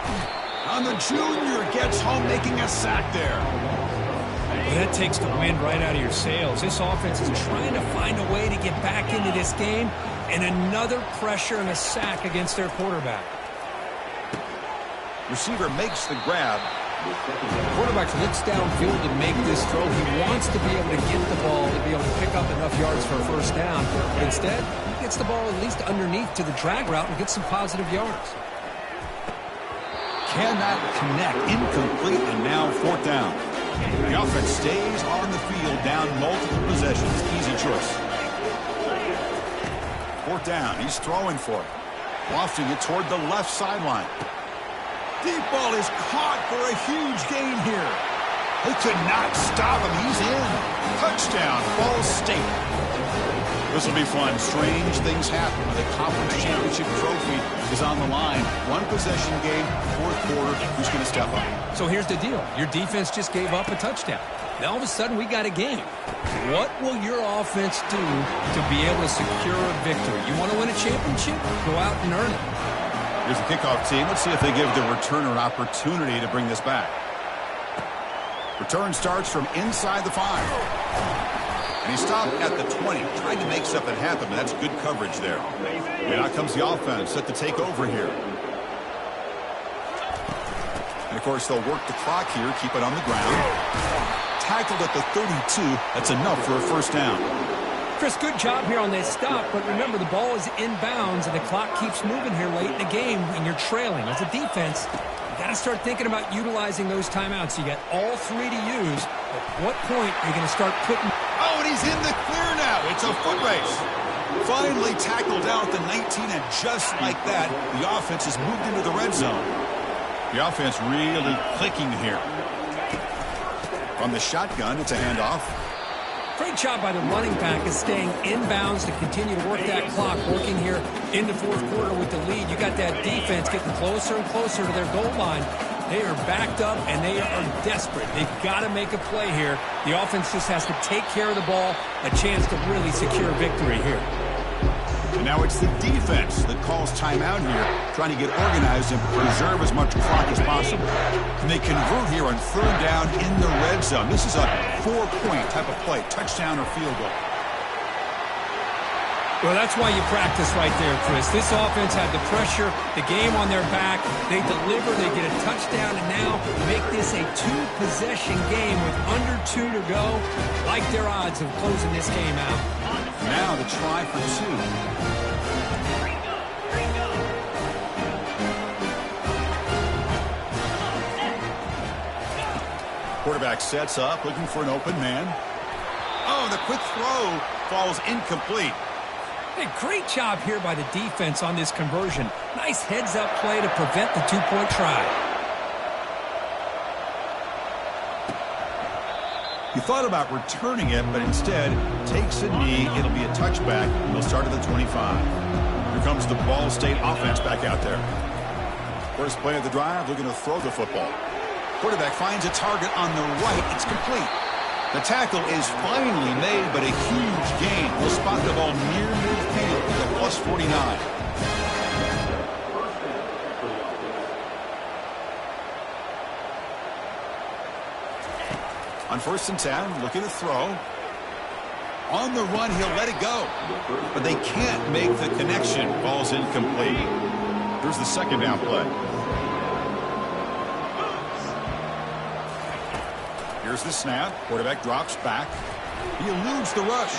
And the junior gets home, making a sack there. Well, that takes the wind right out of your sails. This offense is trying to find a way to get back into this game. And another pressure and a sack against their quarterback. Receiver makes the grab. Quarterback looks downfield to make this throw. He wants to be able to get the ball to be able to pick up enough yards for a 1st down. But instead, he gets the ball at least underneath to the drag route and gets some positive yards. Cannot connect. Incomplete, and now 4th down. The offense stays on the field, down multiple possessions. Easy choice. 4th down. He's throwing for it. Lofting it toward the left sideline. Deep ball is caught for a huge gain here. They could not stop him. He's in. Touchdown, Ball State. This will be fun. Strange things happen when the conference championship trophy is on the line. 1 possession game, 4th quarter. Who's going to step up? So here's the deal. Your defense just gave up a touchdown. Now all of a sudden we got a game. What will your offense do to be able to secure a victory? You want to win a championship? Go out and earn it. Here's the kickoff team. Let's see if they give the returner an opportunity to bring this back. Return starts from inside the 5. And he stopped at the 20. Tried to make something happen, but that's good coverage there. And out comes the offense set to take over here. And, of course, they'll work the clock here, keep it on the ground. Tackled at the 32. That's enough for a 1st down. Chris, good job here on this stop, but remember the ball is inbounds and the clock keeps moving here late in the game and you're trailing. As a defense, you got to start thinking about utilizing those timeouts. You got all 3 to use. At what point are you going to start putting... Oh, and he's in the clear now. It's a foot race. Finally tackled down at the 19, and just like that, the offense has moved into the red zone. The offense really clicking here. From the shotgun, it's a handoff. Great job by the running back is staying inbounds to continue to work that clock, working here in the 4th quarter with the lead. You got that defense getting closer and closer to their goal line. They are backed up, and they are desperate. They've got to make a play here. The offense just has to take care of the ball, a chance to really secure victory here. And now it's the defense that calls timeout here, trying to get organized and preserve as much clock as possible. And they convert here on 3rd down in the red zone. This is a 4-point type of play, touchdown or field goal. Well, that's why you practice right there, Chris. This offense had the pressure, the game on their back. They deliver, they get a touchdown, and now make this a 2-possession game with under 2 to go. Like their odds of closing this game out. Now the try for 2. Quarterback sets up, looking for an open man. Oh, the quick throw falls incomplete. Hey, great job here by the defense on this conversion. Nice heads-up play to prevent the 2-point try. He thought about returning it, but instead takes a knee. It'll be a touchback, and they'll start at the 25. Here comes the Ball State offense back out there. First play of the drive, looking to throw the football. Quarterback finds a target on the right. It's complete. The tackle is finally made, but a huge gain. Will spot the ball near midfield to the +49. On 1st and 10, looking to throw. On the run, he'll let it go. But they can't make the connection. Ball's incomplete. Here's the 2nd down play. Here's the snap. Quarterback drops back. He eludes the rush.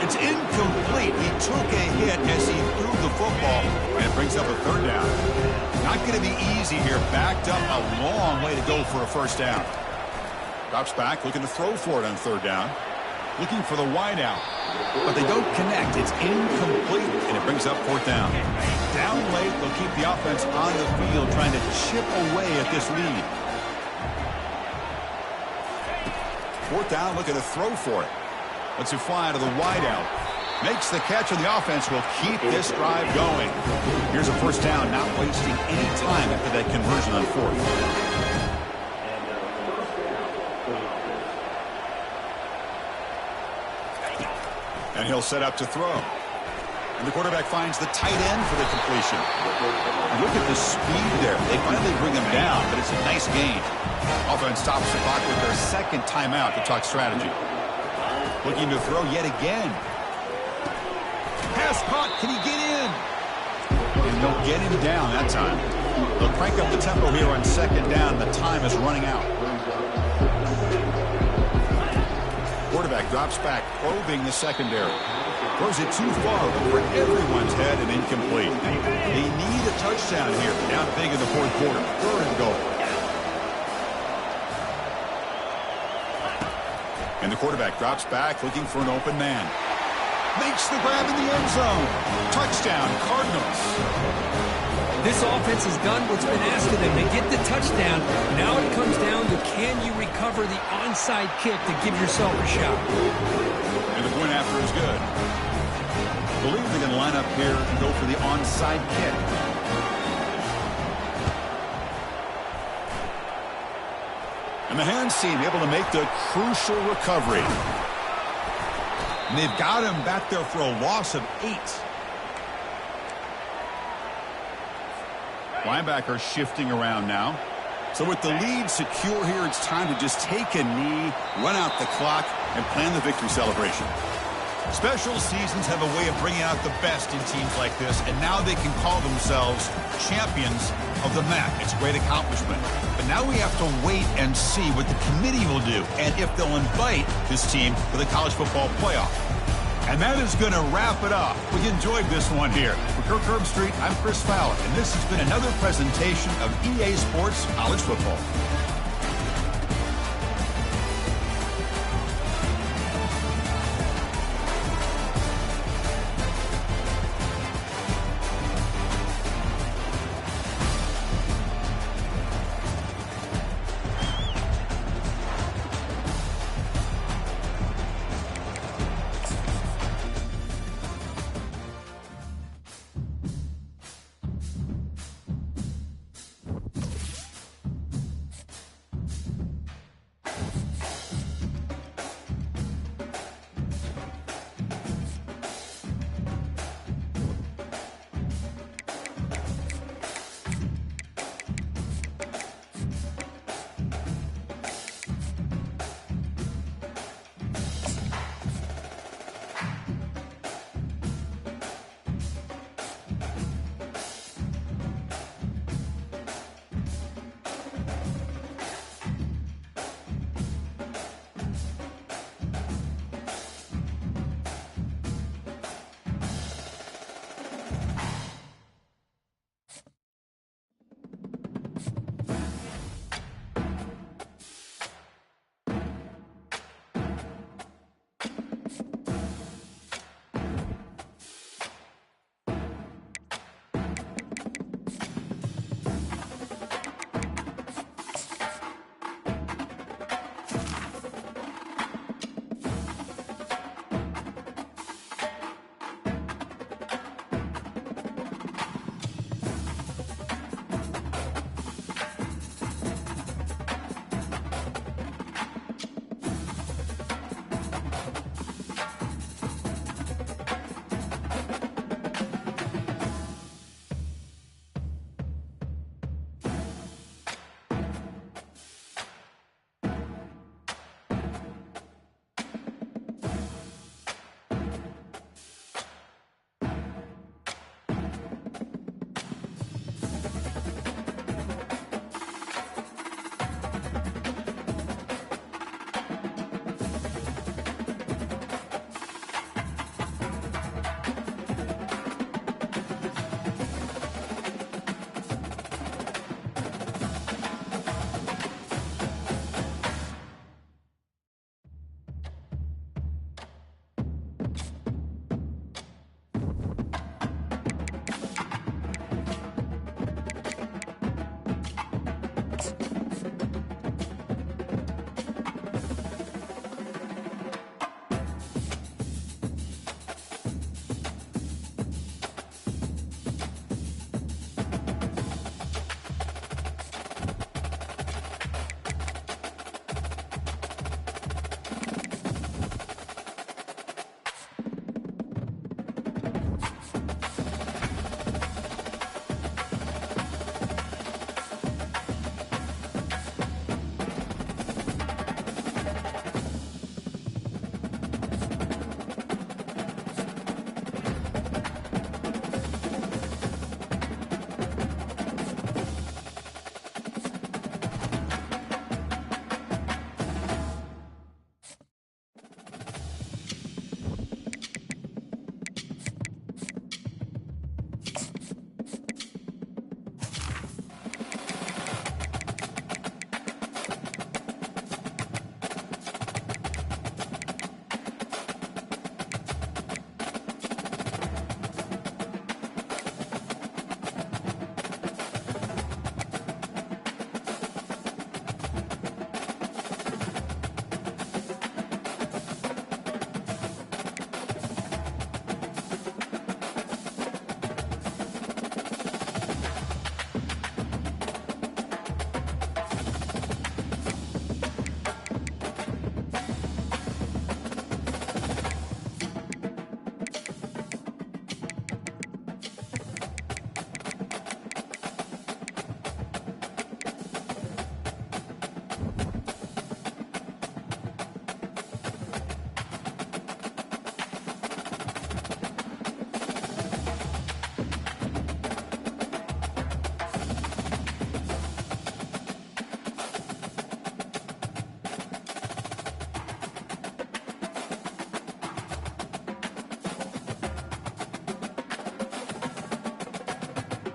It's incomplete. He took a hit as he threw the football, and it brings up a 3rd down. Not going to be easy here. Backed up a long way to go for a 1st down. Drops back, looking to throw for it on 3rd down. Looking for the wide out. But they don't connect. It's incomplete, and it brings up 4th down. Down late, they'll keep the offense on the field trying to chip away at this lead. 4th down, looking to throw for it. Lets it fly to the wide out. Makes the catch, and the offense will keep this drive going. Here's a 1st down, not wasting any time after that conversion on 4th. And he'll set up to throw. And the quarterback finds the tight end for the completion. Look at the speed there. They finally bring him down, but it's a nice gain. Offense stops the clock with their 2nd timeout to talk strategy. Looking to throw yet again. Pass caught. Can he get in? And they'll get him down that time. They'll crank up the tempo here on 2nd down. The time is running out. Quarterback drops back, probing the secondary. Throws it too far over everyone's head and incomplete. They need a touchdown here. Down big in the 4th quarter. 3rd and goal. And the quarterback drops back, looking for an open man. Makes the grab in the end zone. Touchdown, Cardinals. This offense has done what's been asked of them. They get the touchdown. Now it comes down to, can you recover the onside kick to give yourself a shot? And the point after is good. I believe they're going to line up here and go for the onside kick. And the hands team able to make the crucial recovery. And they've got him back there for a loss of 8. Linebacker shifting around now. So with the lead secure here, it's time to just take a knee, run out the clock, and plan the victory celebration. Special seasons have a way of bringing out the best in teams like this, and now they can call themselves champions of the MAC. It's a great accomplishment. But now we have to wait and see what the committee will do, and if they'll invite this team to the college football playoff. And that is going to wrap it up. We enjoyed this one here. For Kirk Herbstreit, I'm Chris Fowler, and this has been another presentation of EA Sports College Football.